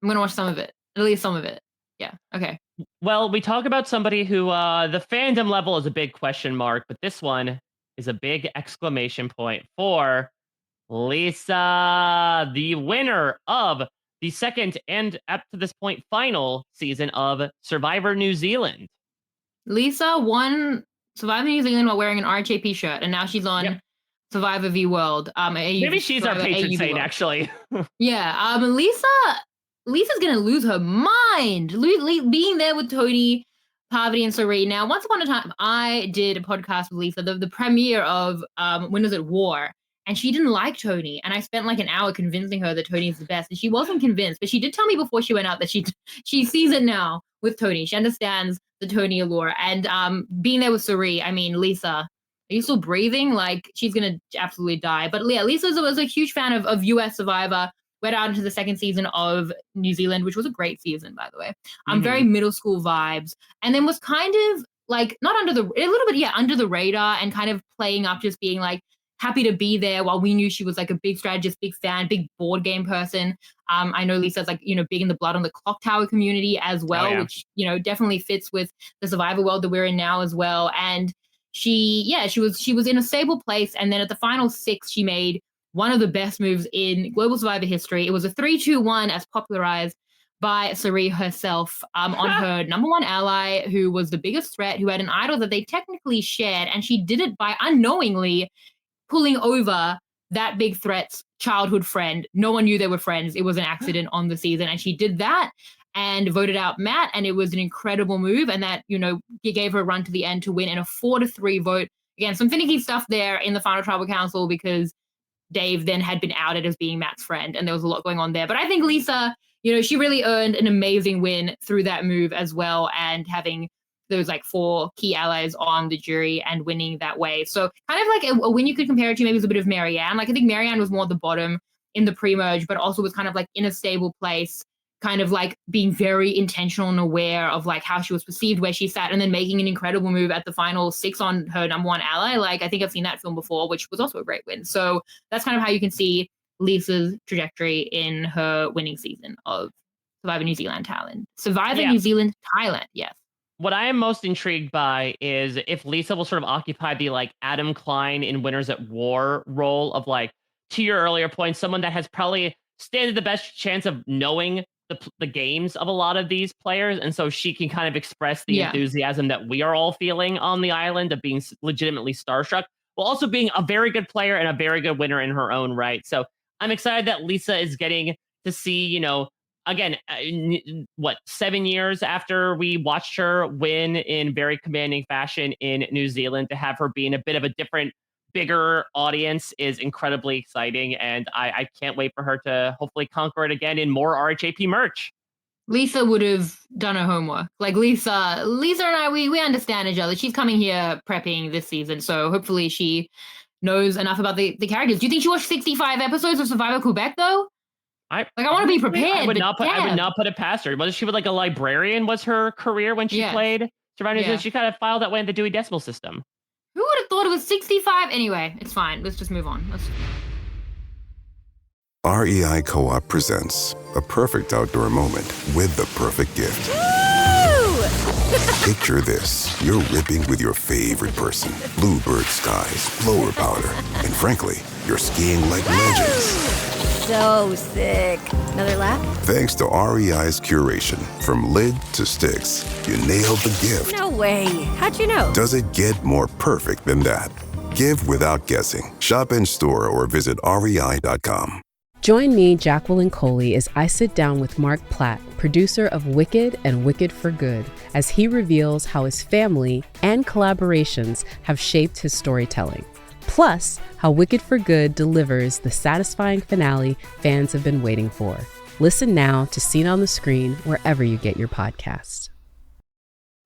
I'm going to watch some of it, at least some of it. Yeah. Okay. Well, we talk about somebody who the fandom level is a big question mark, but this one is a big exclamation point for Lisa, the winner of the second and, up to this point, final season of Survivor New Zealand. Lisa won Survivor New Zealand while wearing an RHAP shirt, and now she's on Survivor V World. Maybe she's our patron saint, actually. Yeah. Lisa's gonna lose her mind. Being there with Tony, Parvati, and Suri. Now, once upon a time, I did a podcast with Lisa, the premiere of Winners at War. And she didn't like Tony. And I spent like an hour convincing her that Tony is the best. And she wasn't convinced. But she did tell me before she went out that she sees it now with Tony. She understands the Tony allure. And being there with Suri, I mean, Lisa, are you still breathing? Like, she's going to absolutely die. But yeah, Lisa was a huge fan of US Survivor. Went out into the second season of New Zealand, which was a great season, by the way. Very middle school vibes. And then was kind of like, not under the radar and kind of playing up, just being like, happy to be there while we knew she was like a big strategist, big fan, big board game person. I know Lisa's like, big in the Blood on the Clock Tower community as well, which, definitely fits with the Survivor world that we're in now as well. And she was in a stable place. And then at the final 6, she made one of the best moves in Global Survivor history. It was a 3-2-1 as popularized by Suri herself on her number one ally, who was the biggest threat, who had an idol that they technically shared. And she did it by unknowingly pulling over that big threat's childhood friend. No one knew they were friends. It was an accident on the season. And she did that and voted out Matt. And it was an incredible move. And that, it gave her a run to the end to win in a 4-3 vote. Again, some finicky stuff there in the final tribal council because Dave then had been outed as being Matt's friend. And there was a lot going on there. But I think Lisa, she really earned an amazing win through that move as well. And having those like 4 key allies on the jury and winning that way. So kind of like a win you could compare it to maybe was a bit of Marianne. Like I think Marianne was more at the bottom in the pre-merge, but also was kind of like in a stable place, kind of like being very intentional and aware of like how she was perceived, where she sat, and then making an incredible move at the final 6 on her number one ally. Like, I think I've seen that film before, which was also a great win. So that's kind of how you can see Lisa's trajectory in her winning season of Survivor New Zealand Thailand. New Zealand Thailand, yes. What I am most intrigued by is if Lisa will sort of occupy the like Adam Klein in Winners at War role of, like, to your earlier point, someone that has probably standed the best chance of knowing the games of a lot of these players, and so she can kind of express the enthusiasm that we are all feeling on the island of being legitimately starstruck, while also being a very good player and a very good winner in her own right. So I'm excited that Lisa is getting to see, you know, again, 7 years after we watched her win in very commanding fashion in New Zealand, to have her be in a bit of a different, bigger audience is incredibly exciting, and I can't wait for her to hopefully conquer it again in more RHAP merch. Lisa would have done her homework. Like, Lisa and I, we understand each other. She's coming here prepping this season, so hopefully she knows enough about the characters. Do you think she watched 65 episodes of Survivor Quebec, though? I want to be prepared. I would not put it past her. Wasn't she like a librarian? Was her career when she played Survivor? Yeah. She kind of filed that way in the Dewey Decimal System. Who would have thought it was 65? Anyway, it's fine. Let's just move on. REI Co-op presents a perfect outdoor moment with the perfect gift. Picture this. You're ripping with your favorite person. Bluebird skies, blower powder, and frankly, you're skiing like legends. So sick. Another lap? Thanks to REI's curation, from lid to sticks, you nailed the gift. No way. How'd you know? Does it get more perfect than that? Give without guessing. Shop in store or visit rei.com. Join me, Jacqueline Coley, as I sit down with Mark Platt, producer of Wicked and Wicked for Good, as he reveals how his family and collaborations have shaped his storytelling. Plus, how Wicked for Good delivers the satisfying finale fans have been waiting for. Listen now to Seen on the Screen wherever you get your podcasts.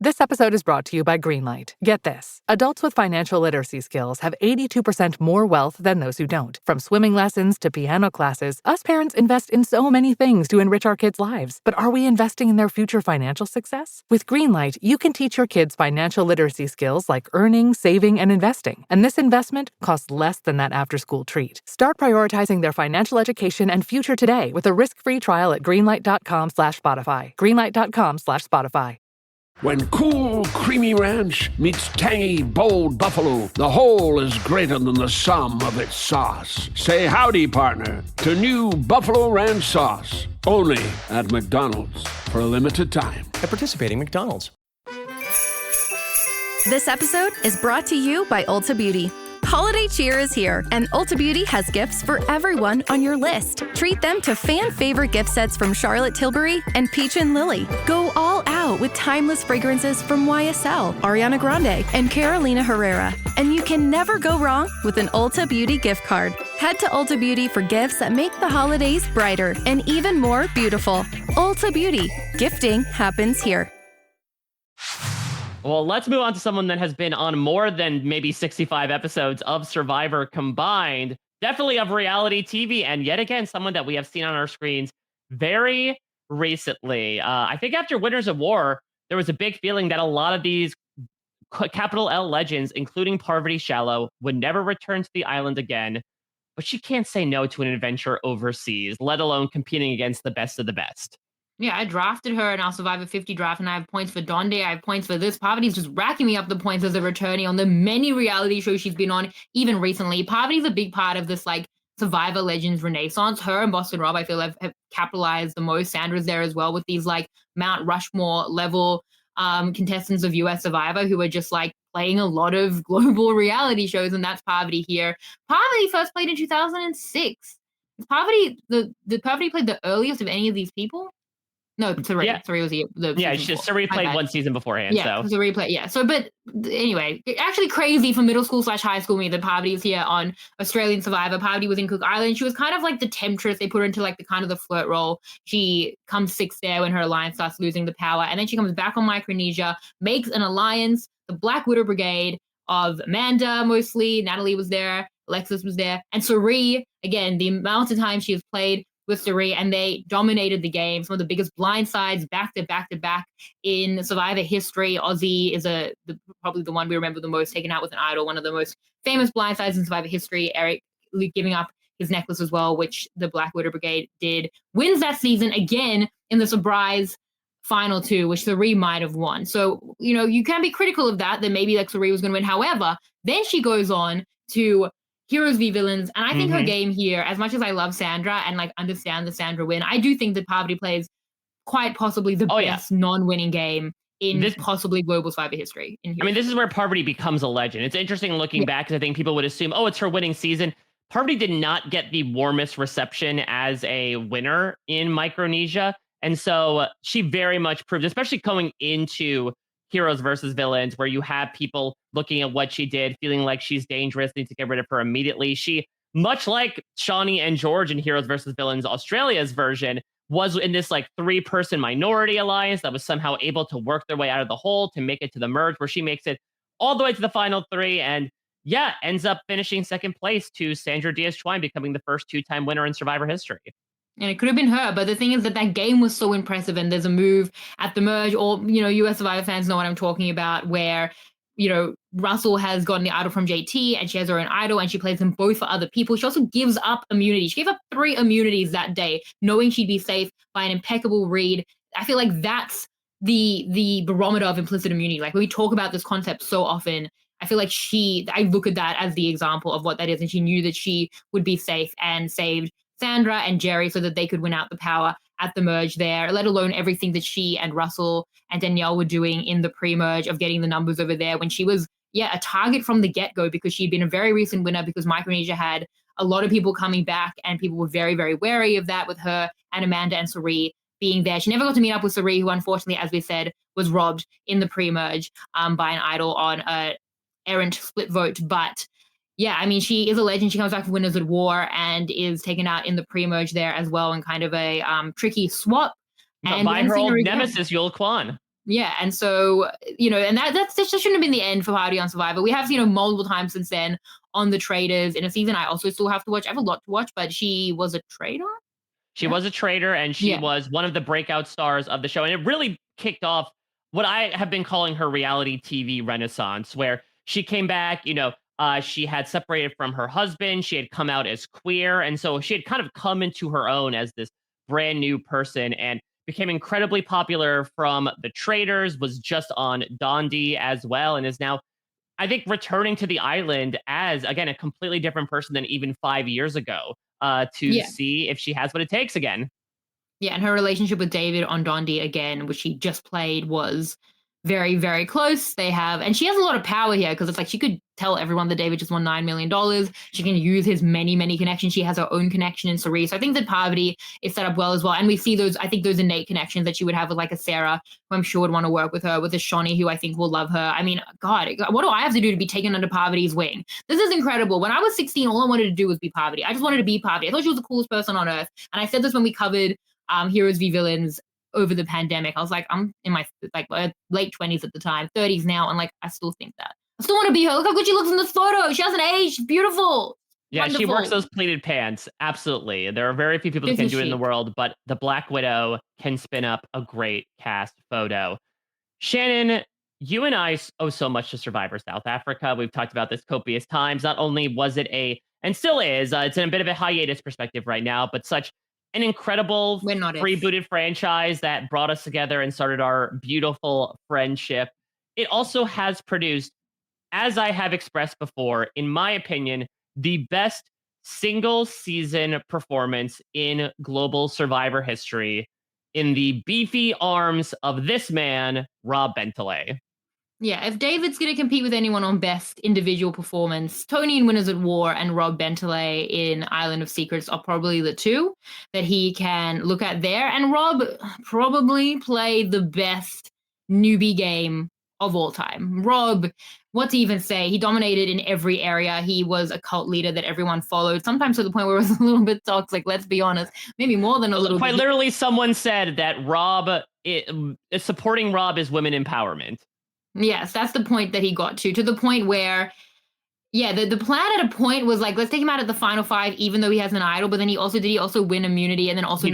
This episode is brought to you by Greenlight. Get this. Adults with financial literacy skills have 82% more wealth than those who don't. From swimming lessons to piano classes, us parents invest in so many things to enrich our kids' lives. But are we investing in their future financial success? With Greenlight, you can teach your kids financial literacy skills like earning, saving, and investing. And this investment costs less than that after-school treat. Start prioritizing their financial education and future today with a risk-free trial at greenlight.com/Spotify. Greenlight.com/Spotify. When cool, creamy ranch meets tangy, bold buffalo, the whole is greater than the sum of its sauce. Say howdy, partner, to new Buffalo Ranch sauce. Only at McDonald's for a limited time. At participating McDonald's. This episode is brought to you by Ulta Beauty. Holiday cheer is here, and Ulta Beauty has gifts for everyone on your list. Treat them to fan-favorite gift sets from Charlotte Tilbury and Peach and Lily. Go all out with timeless fragrances from YSL, Ariana Grande, and Carolina Herrera. And you can never go wrong with an Ulta Beauty gift card. Head to Ulta Beauty for gifts that make the holidays brighter and even more beautiful. Ulta Beauty. Gifting happens here. Well, let's move on to someone that has been on more than maybe 65 episodes of Survivor combined, definitely of reality TV, and yet again, someone that we have seen on our screens very recently. I think after Winners of War, there was a big feeling that a lot of these capital L legends, including Parvati Shallow, would never return to the island again, but she can't say no to an adventure overseas, let alone competing against the best of the best. Yeah, I drafted her in our Survivor 50 draft, and I have points for Donde. I have points for this. Parvati's just racking me up the points as a returnee on the many reality shows she's been on, even recently. Parvati's a big part of this, like, Survivor Legends renaissance. Her and Boston Rob, I feel, have capitalized the most. Sandra's there as well with these, like, Mount Rushmore level contestants of US Survivor who are just, like, playing a lot of global reality shows, and that's Parvati here. Parvati first played in 2006. Parvati, the Parvati played the earliest of any of these people? No, Sari. Yeah. Sari was the Sari played one season beforehand. Yeah, so Sari played. Yeah. So, but anyway, actually crazy for middle school / high school me that Parvati is here on Australian Survivor. Parvati was in Cook Island. She was kind of like the temptress. They put her into like the kind of the flirt role. She comes sixth there when her alliance starts losing the power, and then she comes back on Micronesia, makes an alliance, the Black Widow Brigade of Amanda mostly. Natalie was there. Alexis was there, and Sari again. The amount of time she has played with Suri, and they dominated the game. Some of the biggest blindsides back to back to back in Survivor history. Ozzy is probably the one we remember the most, taken out with an idol, one of the most famous blindsides in Survivor history. Eric giving up his necklace as well, which the Black Widow Brigade did. Wins that season again in the surprise final 2, which Suri might have won. So, you can be critical of that maybe like Suri was going to win. However, then she goes on to Heroes v Villains. And I think her game here, as much as I love Sandra and like understand the Sandra win, I do think that Parvati plays quite possibly the best non-winning game in possibly global Survivor history. This is where Parvati becomes a legend. It's interesting looking back, because I think people would assume, it's her winning season. Parvati did not get the warmest reception as a winner in Micronesia. And so she very much proved, especially going into Heroes versus Villains, where you have people looking at what she did, feeling like she's dangerous, need to get rid of her immediately. She, much like Shawnee and George in Heroes versus Villains, Australia's version, was in this like 3-person minority alliance that was somehow able to work their way out of the hole to make it to the merge, where she makes it all the way to the final 3 and ends up finishing second place to Sandra Diaz-Schwein, becoming the first 2-time winner in Survivor history. And it could have been her, but the thing is that game was so impressive, and there's a move at the merge, or, US Survivor fans know what I'm talking about, where, Russell has gotten the idol from JT, and she has her own idol, and she plays them both for other people. She also gives up immunity. She gave up 3 immunities that day, knowing she'd be safe by an impeccable read. I feel like that's the barometer of implicit immunity. Like, when we talk about this concept so often, I feel like I look at that as the example of what that is, and she knew that she would be safe and saved Sandra and Jerry so that they could win out the power at the merge there, let alone everything that she and Russell and Danielle were doing in the pre-merge of getting the numbers over there when she was, a target from the get-go, because she'd been a very recent winner, because Micronesia had a lot of people coming back, and people were very, very wary of that with her and Amanda and Suri being there. She never got to meet up with Suri, who unfortunately, as we said, was robbed in the pre-merge by an idol on a errant split vote. But she is a legend. She comes back from Winners at War and is taken out in the pre-merge there as well, in kind of a tricky swap. And by her old nemesis, Yul Kwan. Yeah, and so, and that just shouldn't have been the end for Party on Survivor. We have seen her multiple times since then on the Traders in a season I also still have to watch. I have a lot to watch, but she was a trader? She was a trader, and she was one of the breakout stars of the show. And it really kicked off what I have been calling her reality TV renaissance, where she came back, she had separated from her husband. She had come out as queer. And so she had kind of come into her own as this brand new person and became incredibly popular from the Traders, was just on Dondi as well, and is now, I think, returning to the island as, again, a completely different person than even 5 years ago to see if she has what it takes again. Yeah, and her relationship with David on Dondi again, which she just played, was very, very close. And she has a lot of power here, because it's like she could tell everyone that David just won $9 million. She can use his many, many connections. She has her own connection in Suri. So I think that Parvati is set up well as well. And we see those innate connections that she would have with like a Sarah, who I'm sure would want to work with her, with a Shawnee, who I think will love her. God, what do I have to do to be taken under Parvati's wing? This is incredible. When I was 16, all I wanted to do was be Parvati. I just wanted to be Parvati. I thought she was the coolest person on earth. And I said this when we covered Heroes v Villains over the pandemic. I was like, I'm in my late 20s at the time, 30s now, and I still think that. I still want to be her. Look how good she looks in this photo. She hasn't aged. She's beautiful. Yeah, Wonderful. She works those pleated pants. Absolutely. There are very few people that can do it in the world, but the Black Widow can spin up a great cast photo. Shannon, you and I owe so much to Survivor South Africa. We've talked about this copious times. Not only was it and still is, it's in a bit of a hiatus perspective right now, but such an incredible rebooted franchise that brought us together and started our beautiful friendship. It also has produced, as I have expressed before, in my opinion, the best single season performance in global Survivor history in the beefy arms of this man, Rob Bentley. Yeah, if David's going to compete with anyone on best individual performance, Tony in Winners at War and Rob Bentley in Island of Secrets are probably the two that he can look at there. And Rob probably played the best newbie game of all time. Rob, what to even say? He dominated in every area. He was a cult leader that everyone followed, sometimes to the point where it was a little bit toxic, let's be honest. Maybe more than a little bit. Quite literally, someone said that supporting Rob is women empowerment. Yes, that's the point that he got to the point where Yeah, the plan at a point was like, let's take him out of the final 5, even though he has an idol. But then he also win immunity, and then also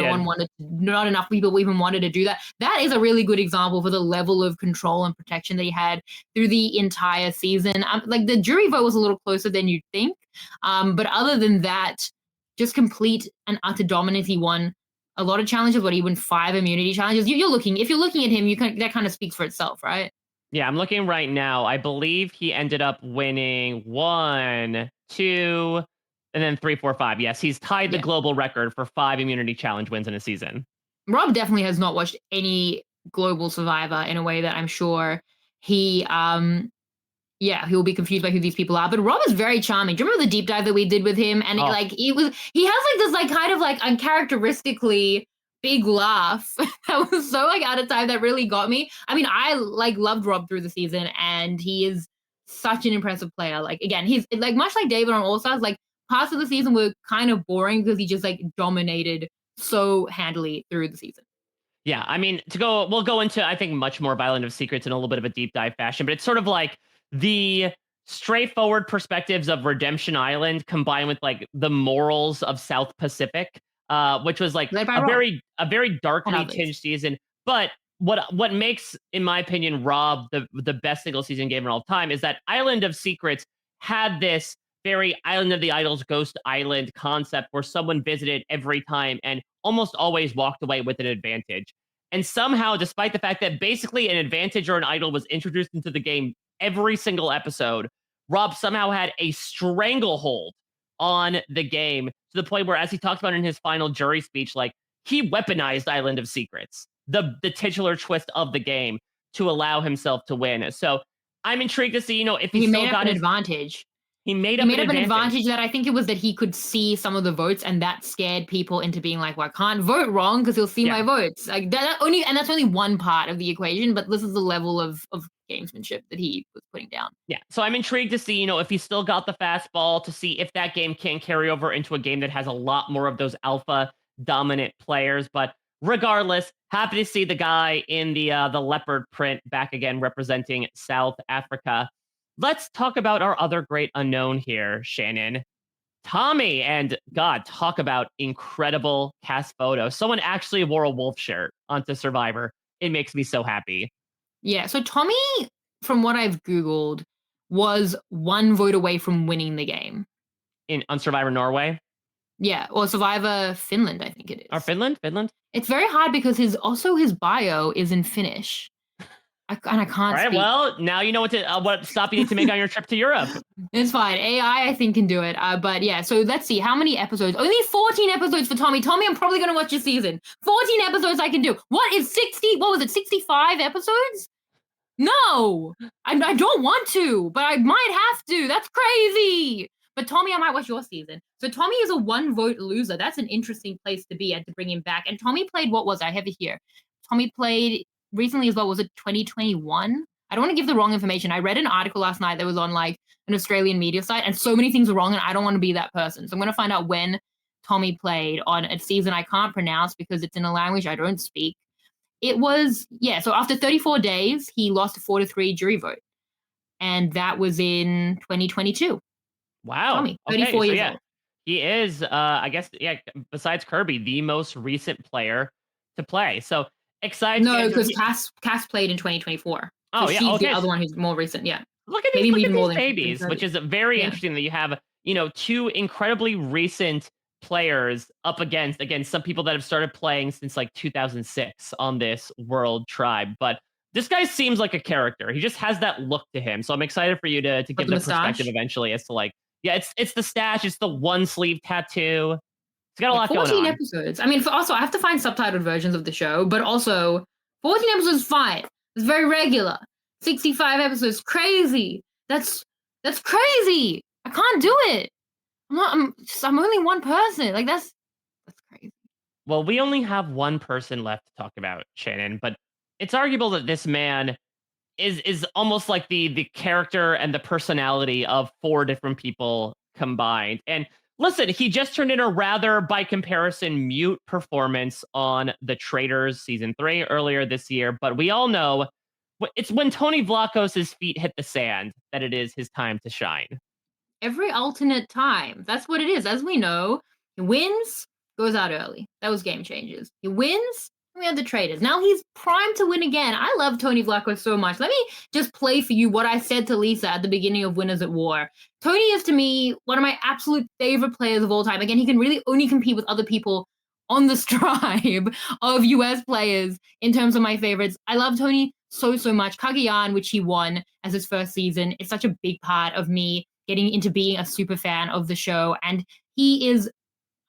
not enough people even wanted to do that. That is a really good example for the level of control and protection that he had through the entire season. Like the jury vote was a little closer than you'd think, but other than that, just complete and utter dominance. He won a lot of challenges. He won 5 immunity challenges. If you're looking at him, that kind of speaks for itself, right? Yeah, I'm looking right now. I believe he ended up winning 1, 2, and then 3, 4, 5. Yes, he's tied the global record for 5 immunity challenge wins in a season. Rob definitely has not watched any global Survivor in a way that I'm sure he will be confused by who these people are. But Rob is very charming. Do you remember the deep dive that we did with him? And he has like this like kind of like uncharacteristically big laugh that was so like out of time that really got me. I mean, I like loved Rob through the season, and he is such an impressive player. Like again, he's like much like David on All Stars. Like parts of the season were kind of boring because he just like dominated so handily through the season. Yeah, I mean, we'll go into I think much more of Island of Secrets in a little bit of a deep dive fashion, but it's sort of like the straightforward perspectives of Redemption Island combined with like the morals of South Pacific. Which was like a very darkly tinged season. But what makes, in my opinion, Rob the best single season game of all time is that Island of Secrets had this very Island of the Idols Ghost Island concept where someone visited every time and almost always walked away with an advantage. And somehow, despite the fact that basically an advantage or an idol was introduced into the game every single episode, Rob somehow had a stranglehold on the game to the point where, as he talked about in his final jury speech, like he weaponized Island of Secrets, the titular twist of the game, to allow himself to win. So I'm intrigued to see, if he made up an advantage. He made up an advantage that I think it was that he could see some of the votes, and that scared people into being like, well, I can't vote wrong because he'll see my votes. Like that's only one part of the equation, but this is the level of gamesmanship that he was putting down. Yeah. So I'm intrigued to see, if he still got the fastball, to see if that game can carry over into a game that has a lot more of those alpha dominant players. But regardless, happy to see the guy in the leopard print back again representing South Africa. Let's talk about our other great unknown here, Shannon. Tommy, and God, talk about incredible cast photos. Someone actually wore a wolf shirt onto Survivor. It makes me so happy. Yeah, so Tommy, from what I've Googled, was 1 vote away from winning the game. On Survivor Norway? Yeah, or Survivor Finland, I think it is. Or Finland? It's very hard because his bio is in Finnish. I can't speak. All right, well, now you know what stop you need to make on your trip to Europe. It's fine. AI, I think, can do it. But yeah, so let's see. How many episodes? Only 14 episodes for Tommy. Tommy, I'm probably going to watch your season. 14 episodes I can do. What is 65 episodes? No, I don't want to, but I might have to. That's crazy. But Tommy, I might watch your season. So Tommy is a 1 vote loser. That's an interesting place to be and to bring him back. And Tommy played, I have it here. Tommy played recently as well. Was it 2021? I don't want to give the wrong information. I read an article last night that was on like an Australian media site, and so many things are wrong, and I don't want to be that person. So I'm going to find out when Tommy played on a season I can't pronounce because it's in a language I don't speak. It was, so after 34 days, he lost a 4-3 jury vote. And that was in 2022. Wow. Tommy, 34 years old. He is, I guess, besides Kirby, the most recent player to play. So excited. No, because Cass played in 2024. Oh, so yeah. She's the other one who's more recent. Yeah. Look at these babies, which is very interesting that you have, 2 incredibly recent players up against some people that have started playing since like 2006 on this world tribe. But this guy seems like a character. He just has that look to him. So I'm excited for you to give the perspective eventually as to like, it's the stash, it's the 1 sleeve tattoo. It's got a lot going on. 14 episodes. I mean, also I have to find subtitled versions of the show, but also 14 episodes is fine. It's very regular. 65 episodes, crazy. That's crazy. I can't do it. I'm only one person. Like that's crazy. Well, we only have one person left to talk about, Shannon, but it's arguable that this man is almost like the character and the personality of 4 different people combined. And listen, he just turned in a rather, by comparison, mute performance on The Traitors season 3 earlier this year. But we all know it's when Tony Vlachos's feet hit the sand that it is his time to shine. every alternate time. That's what it is. As we know, he wins, goes out early. That was Game Changers. He wins, we had the Traders. Now he's primed to win again. I love Tony Vlachos so much. Let me just play for you what I said to Lisa at the beginning of Winners at War. Tony is, to me, one of my absolute favorite players of all time. Again, he can really only compete with other people on the stripe of US players in terms of my favorites. I love Tony so much. Kagayan, which he won as his first season, is such a big part of me getting into being a super fan of the show. And he is,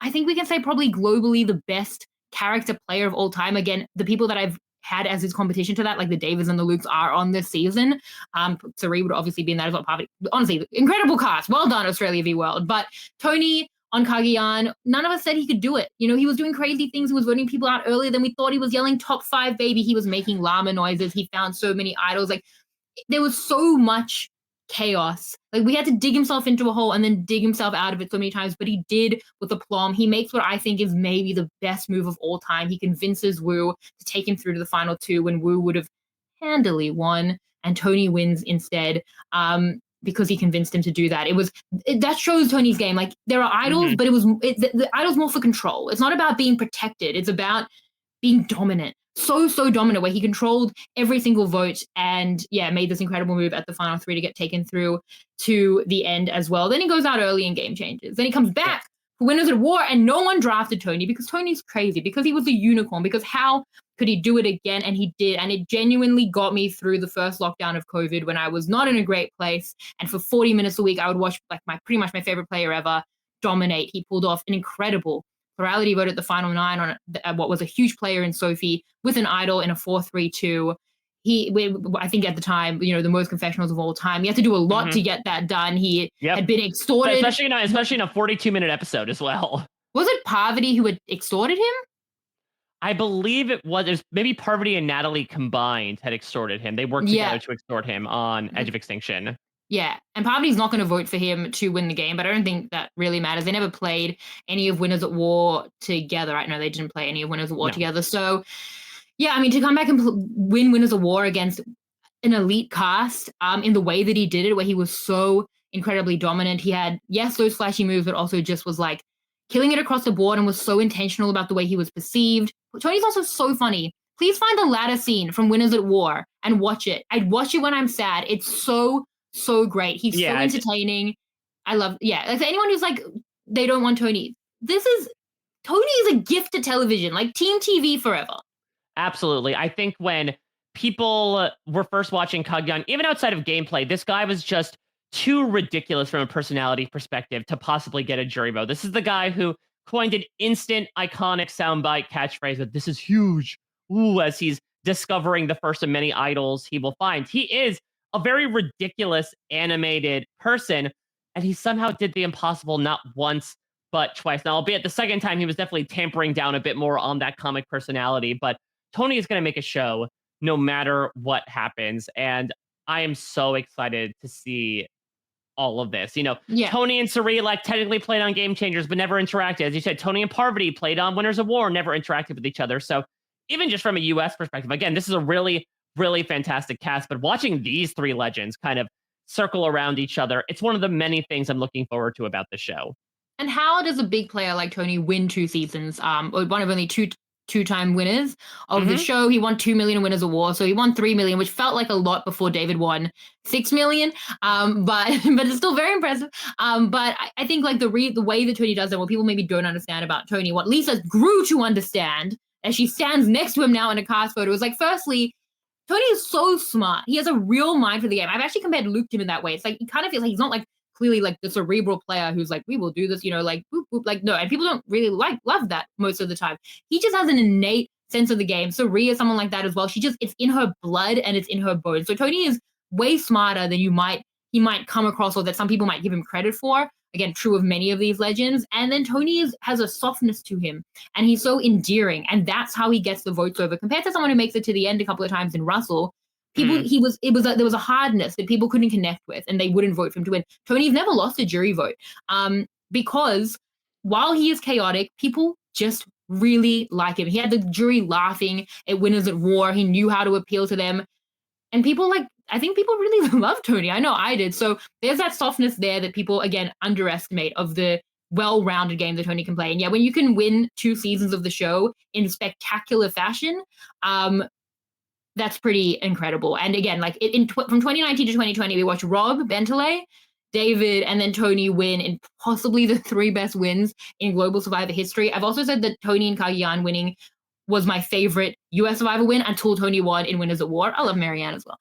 I think we can say, probably globally the best character player of all time. Again, the people that I've had as his competition to that, like the Davids and the Lukes, are on this season. Sari would obviously be in that as well. Honestly, incredible cast. Well done, Australia v World. But Tony on Kagayan, none of us said he could do it. You know, he was doing crazy things. He was voting people out earlier than we thought. He was yelling top 5, baby. He was making llama noises. He found so many idols. Like, there was so much chaos. Like, we had to dig himself into a hole and then dig himself out of it so many times, but he did with aplomb. He makes what I think is maybe the best move of all time. He convinces Wu to take him through to the final 2 when Wu would have handily won, and Tony wins instead. Because he convinced him to do that. That shows Tony's game. Like, there are idols, but the idol's more for control. It's not about being protected. It's about being dominant. So dominant, where he controlled every single vote and made this incredible move at the final 3 to get taken through to the end as well. Then he goes out early in Game Changers. Then he comes back for Winners at War, and no one drafted Tony because Tony's crazy, because he was a unicorn, because how could he do it again? And he did. And it genuinely got me through the first lockdown of COVID when I was not in a great place. And for 40 minutes a week, I would watch pretty much my favorite player ever dominate. He pulled off an incredible plurality vote at the final 9 on what was a huge player in Sophie with an idol in a 4-3-2. I think at the time, the most confessionals of all time. He had to do a lot to get that done. He had been extorted. Especially in a 42-minute episode as well. Was it Parvati who had extorted him? I believe it was maybe Parvati and Natalie combined had extorted him. They worked together to extort him on Edge of Extinction. Yeah, and Parvati's not going to vote for him to win the game, but I don't think that really matters. They never played any of Winners at War together. Right? No, they didn't play any of Winners at War together. So, yeah, I mean, to come back and win Winners at War against an elite cast in the way that he did it, where he was so incredibly dominant. He had, those flashy moves, but also just was like killing it across the board and was so intentional about the way he was perceived. Tony's also so funny. Please find the ladder scene from Winners at War and watch it. I'd watch it when I'm sad. It's so great. He's so entertaining. I love, like anyone who's like, they don't want Tony. Tony is a gift to television, like Team TV forever. Absolutely. I think when people were first watching Kagayan, even outside of gameplay, this guy was just too ridiculous from a personality perspective to possibly get a jury vote. This is the guy who coined an instant iconic soundbite catchphrase of "this is huge," as he's discovering the first of many idols he will find. He is a very ridiculous animated person, and he somehow did the impossible not once but twice. Now, albeit the second time he was definitely tampering down a bit more on that comic personality, but Tony is going to make a show no matter what happens, and I am so excited to see all of this. Tony and Sari technically played on Game Changers, but never interacted. As you said, Tony and Parvati played on Winners of War, never interacted with each other. So even just from a US perspective, again, this is a really, really fantastic cast, but watching these 3 legends kind of circle around each other, it's one of the many things I'm looking forward to about the show. And how does a big player like Tony win 2 seasons? One of only two-time winners of the show. He won 2 million in Winners of War, so he won 3 million, which felt like a lot before David won 6 million. But it's still very impressive. But I think like the way that Tony does it, what people maybe don't understand about Tony, what Lisa grew to understand as she stands next to him now in a cast photo, is like, firstly, Tony is so smart. He has a real mind for the game. I've actually compared Luke to him in that way. It's like, he kind of feels like he's not like clearly like the cerebral player who's like, we will do this, like boop, boop, like no, and people don't really love that most of the time. He just has an innate sense of the game. So Rhea is someone like that as well. It's in her blood and it's in her bones. So Tony is way smarter than he might come across, or that some people might give him credit for. Again, true of many of these legends. And then Tony has a softness to him, and he's so endearing, and that's how he gets the votes over compared to someone who makes it to the end a couple of times in Russell. There was a hardness that people couldn't connect with, and they wouldn't vote for him to win. Tony's never lost a jury vote because while he is chaotic, people just really like him. He had the jury laughing at Winners at War. He knew how to appeal to them. And people I think people really love Tony. I know I did. So there's that softness there that people, again, underestimate of the well-rounded game that Tony can play. And yeah, when you can win 2 seasons of the show in spectacular fashion, that's pretty incredible. And again, like from 2019 to 2020, we watched Rob Bentley, David, and then Tony win in possibly the 3 best wins in Global Survivor history. I've also said that Tony and Cagayan winning was my favorite US Survivor win until Tony won in Winners at War. I love Marianne as well.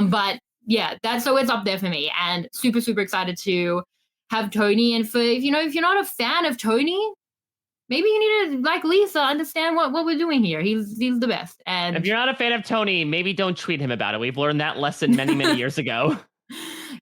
But yeah, so it's up there for me, and super, super excited to have Tony. And if you're not a fan of Tony, maybe you need to, like Lisa, understand what we're doing here. He's the best. And if you're not a fan of Tony, maybe don't tweet him about it. We've learned that lesson many, many years ago.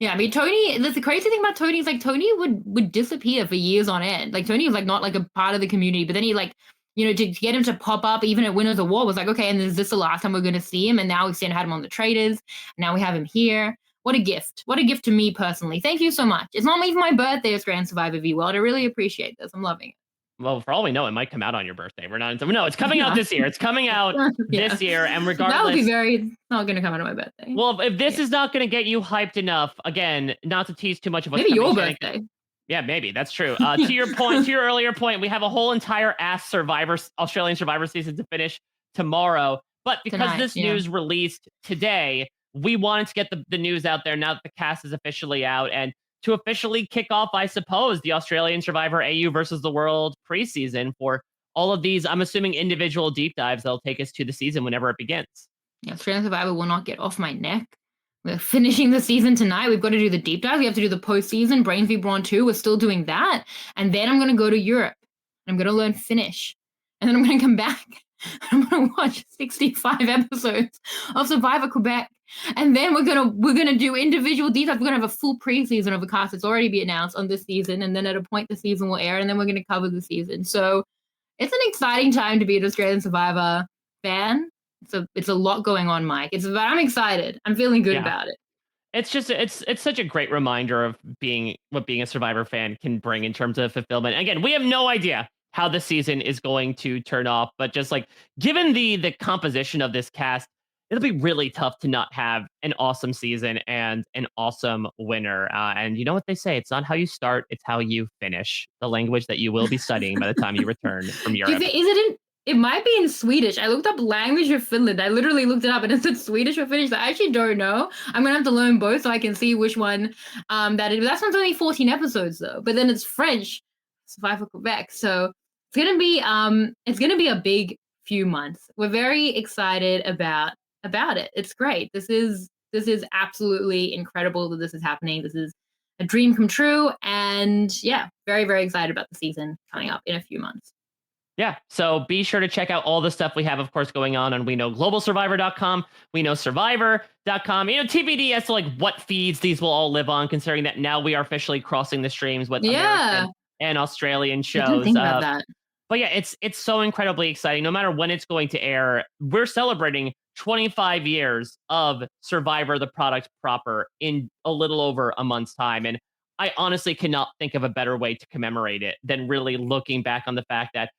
Yeah, I mean, Tony, the crazy thing about Tony is like Tony would disappear for years on end. Like Tony was like not like a part of the community, but then he like, to get him to pop up even at Winners of War was like, okay, and is this the last time we're going to see him? And now we had him on the Traders. Now we have him here. What a gift. What a gift to me personally. Thank you so much. It's not even my birthday, Australian Survivor V World. I really appreciate this. I'm loving it. Well, for all we know, it might come out on your birthday. No, it's coming out this year. It's coming out this year. And regardless, that would be it's not going to come out on my birthday. Well, if this is not going to get you hyped enough, again, not to tease too much of what's maybe coming, your birthday. Yeah, maybe that's true. To your point, to your earlier point, we have a whole entire Australian Survivor season to finish tomorrow. But because this news released today, we wanted to get the news out there now that the cast is officially out, and to officially kick off, I suppose, the Australian Survivor AU versus the World preseason for all of these, I'm assuming, individual deep dives that'll take us to the season whenever it begins. Yeah, Australian Survivor will not get off my neck. We're finishing the season tonight. We've got to do the deep dive. We have to do the postseason, Brains v Brawn 2. We're still doing that. And then I'm going to go to Europe. I'm going to learn Finnish. And then I'm going to come back. I'm going to watch 65 episodes of Survivor Quebec. And then we're gonna do individual deep dives. We're gonna have a full preseason of a cast that's already been announced on this season. And then at a point the season will air. And then we're going to cover the season. So it's an exciting time to be an Australian Survivor fan. It's a lot going on, Mike. I'm excited. I'm feeling good about it. It's just it's such a great reminder of what being a Survivor fan can bring in terms of fulfillment. Again, we have no idea how the season is going to turn off, but just like given the composition of this cast, it'll be really tough to not have an awesome season and an awesome winner. And you know what they say? It's not how you start, it's how you finish. The language that you will be studying by the time you return from Europe. It might be in Swedish. I looked up language of Finland. I literally looked it up and it said Swedish or Finnish. I actually don't know. I'm going to have to learn both so I can see which one that is. That one's only 14 episodes though. But then it's French, Survivor Quebec. So it's going to be a big few months. We're very excited about it. It's great. This is absolutely incredible that this is happening. This is a dream come true. And yeah, very, very excited about the season coming up in a few months. Yeah, so be sure to check out all the stuff we have, of course, going on WeKnowGlobalSurvivor.com, WeKnowSurvivor.com. TBD as to like what feeds these will all live on, considering that now we are officially crossing the streams with American and Australian shows. I didn't think about that. But yeah, it's so incredibly exciting. No matter when it's going to air, we're celebrating 25 years of Survivor, the product proper, in a little over a month's time. And I honestly cannot think of a better way to commemorate it than really looking back on the fact that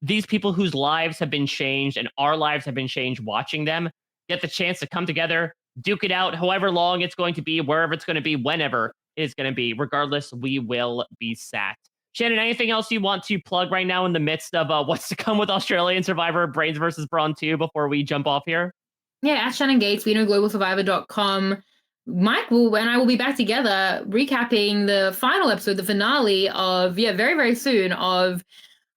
these people whose lives have been changed and our lives have been changed watching them get the chance to come together, duke it out, however long it's going to be, wherever it's going to be, whenever it's going to be. Regardless, we will be sat. Shannon, anything else you want to plug right now in the midst of what's to come with Australian Survivor Brains versus Brawn 2 before we jump off here? Yeah, at Shannon Gates, WeKnowGlobalSurvivor.com. Mike and I will be back together recapping the final episode, the finale of, very, very soon, of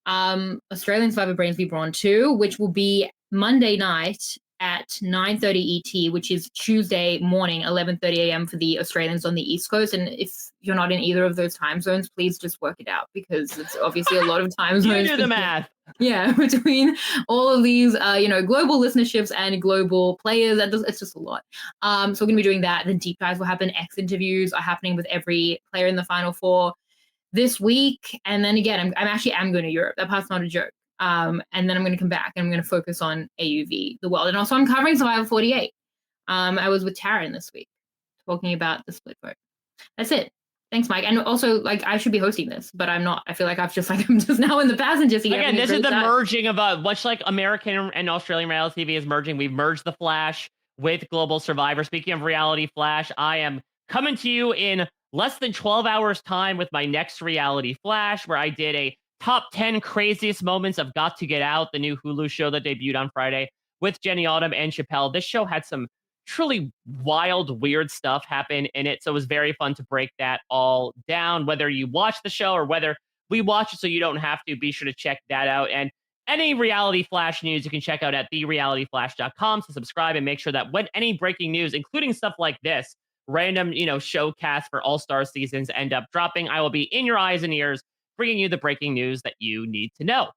Australian Survivor Brains v Brawn 2, which will be Monday night at 9:30 ET, which is Tuesday morning, 11:30 a.m. for the Australians on the East Coast. And if you're not in either of those time zones, please just work it out because it's obviously a lot of time zones. You do the math. Yeah, between all of these, global listenerships and global players, it's just a lot. So we're going to be doing that. The deep dives will happen. X interviews are happening with every player in the Final Four this week. And then again, I'm going to Europe. That part's not a joke. And then I'm going to come back and I'm going to focus on AUV, the world. And also I'm covering Survivor 48. I was with Taryn this week talking about the split vote. That's it. Thanks, Mike. And also, I should be hosting this, but I'm not. I feel like I'm just now in the passenger seat. Again, this is the merging of much like American and Australian reality TV is merging. We've merged The Flash with Global Survivor. Speaking of Reality Flash, I am coming to you in less than 12 hours time with my next Reality Flash, where I did a top 10 craziest moments of Got to Get Out, the new Hulu show that debuted on Friday with Jenny Autumn and Chappelle. This show had some truly wild, weird stuff happen in it. So it was very fun to break that all down, whether you watch the show or whether we watch it so you don't have to. Be sure to check that out. And any Reality Flash news you can check out at therealityflash.com to subscribe and make sure that when any breaking news, including stuff like this, random, show casts for All-Star seasons end up dropping, I will be in your eyes and ears bringing you the breaking news that you need to know.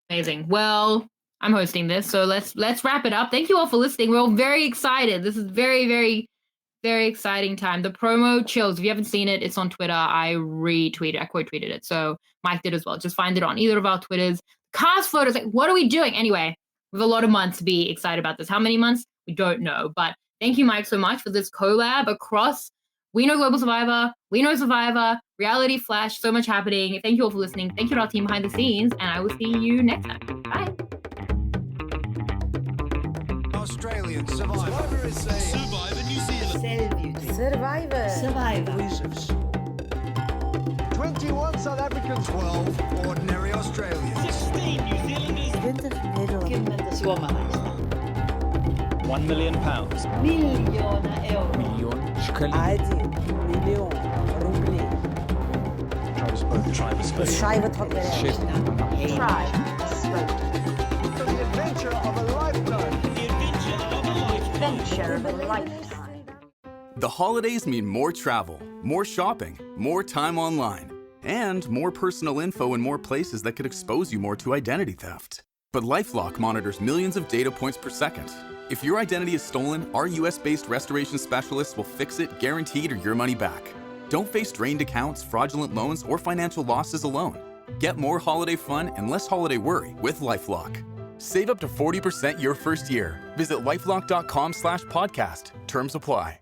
Amazing. Well, I'm hosting this, so let's wrap it up. Thank you all for listening. We're all very excited. This is very, very, very exciting time. The promo chills. If you haven't seen it, it's on Twitter. I quote tweeted it. So Mike did as well. Just find it on either of our Twitters. Cast photos. Like, what are we doing? Anyway, we have a lot of months to be excited about this. How many months? We don't know. But thank you, Mike, so much for this collab across We Know Global Survivor, We Know Survivor, Reality Flash. So much happening. Thank you all for listening. Thank you to our team behind the scenes, and I will see you next time. Bye. Australian Survivor is saying Survivor New Zealand. Survivor. 21 South Africans, 12 ordinary Australians. 16 New Zealanders. 20 Nederlanders. £1 million. مليون عادي مليون روبلي شايبة تحط For the adventure of a lifetime. The holidays mean more travel, more shopping, more time online, and more personal info in more places that could expose you more to identity theft. But LifeLock monitors millions of data points per second. If your identity is stolen, our US-based restoration specialists will fix it, guaranteed, or your money back. Don't face drained accounts, fraudulent loans, or financial losses alone. Get more holiday fun and less holiday worry with LifeLock. Save up to 40% your first year. Visit LifeLock.com/podcast. Terms apply.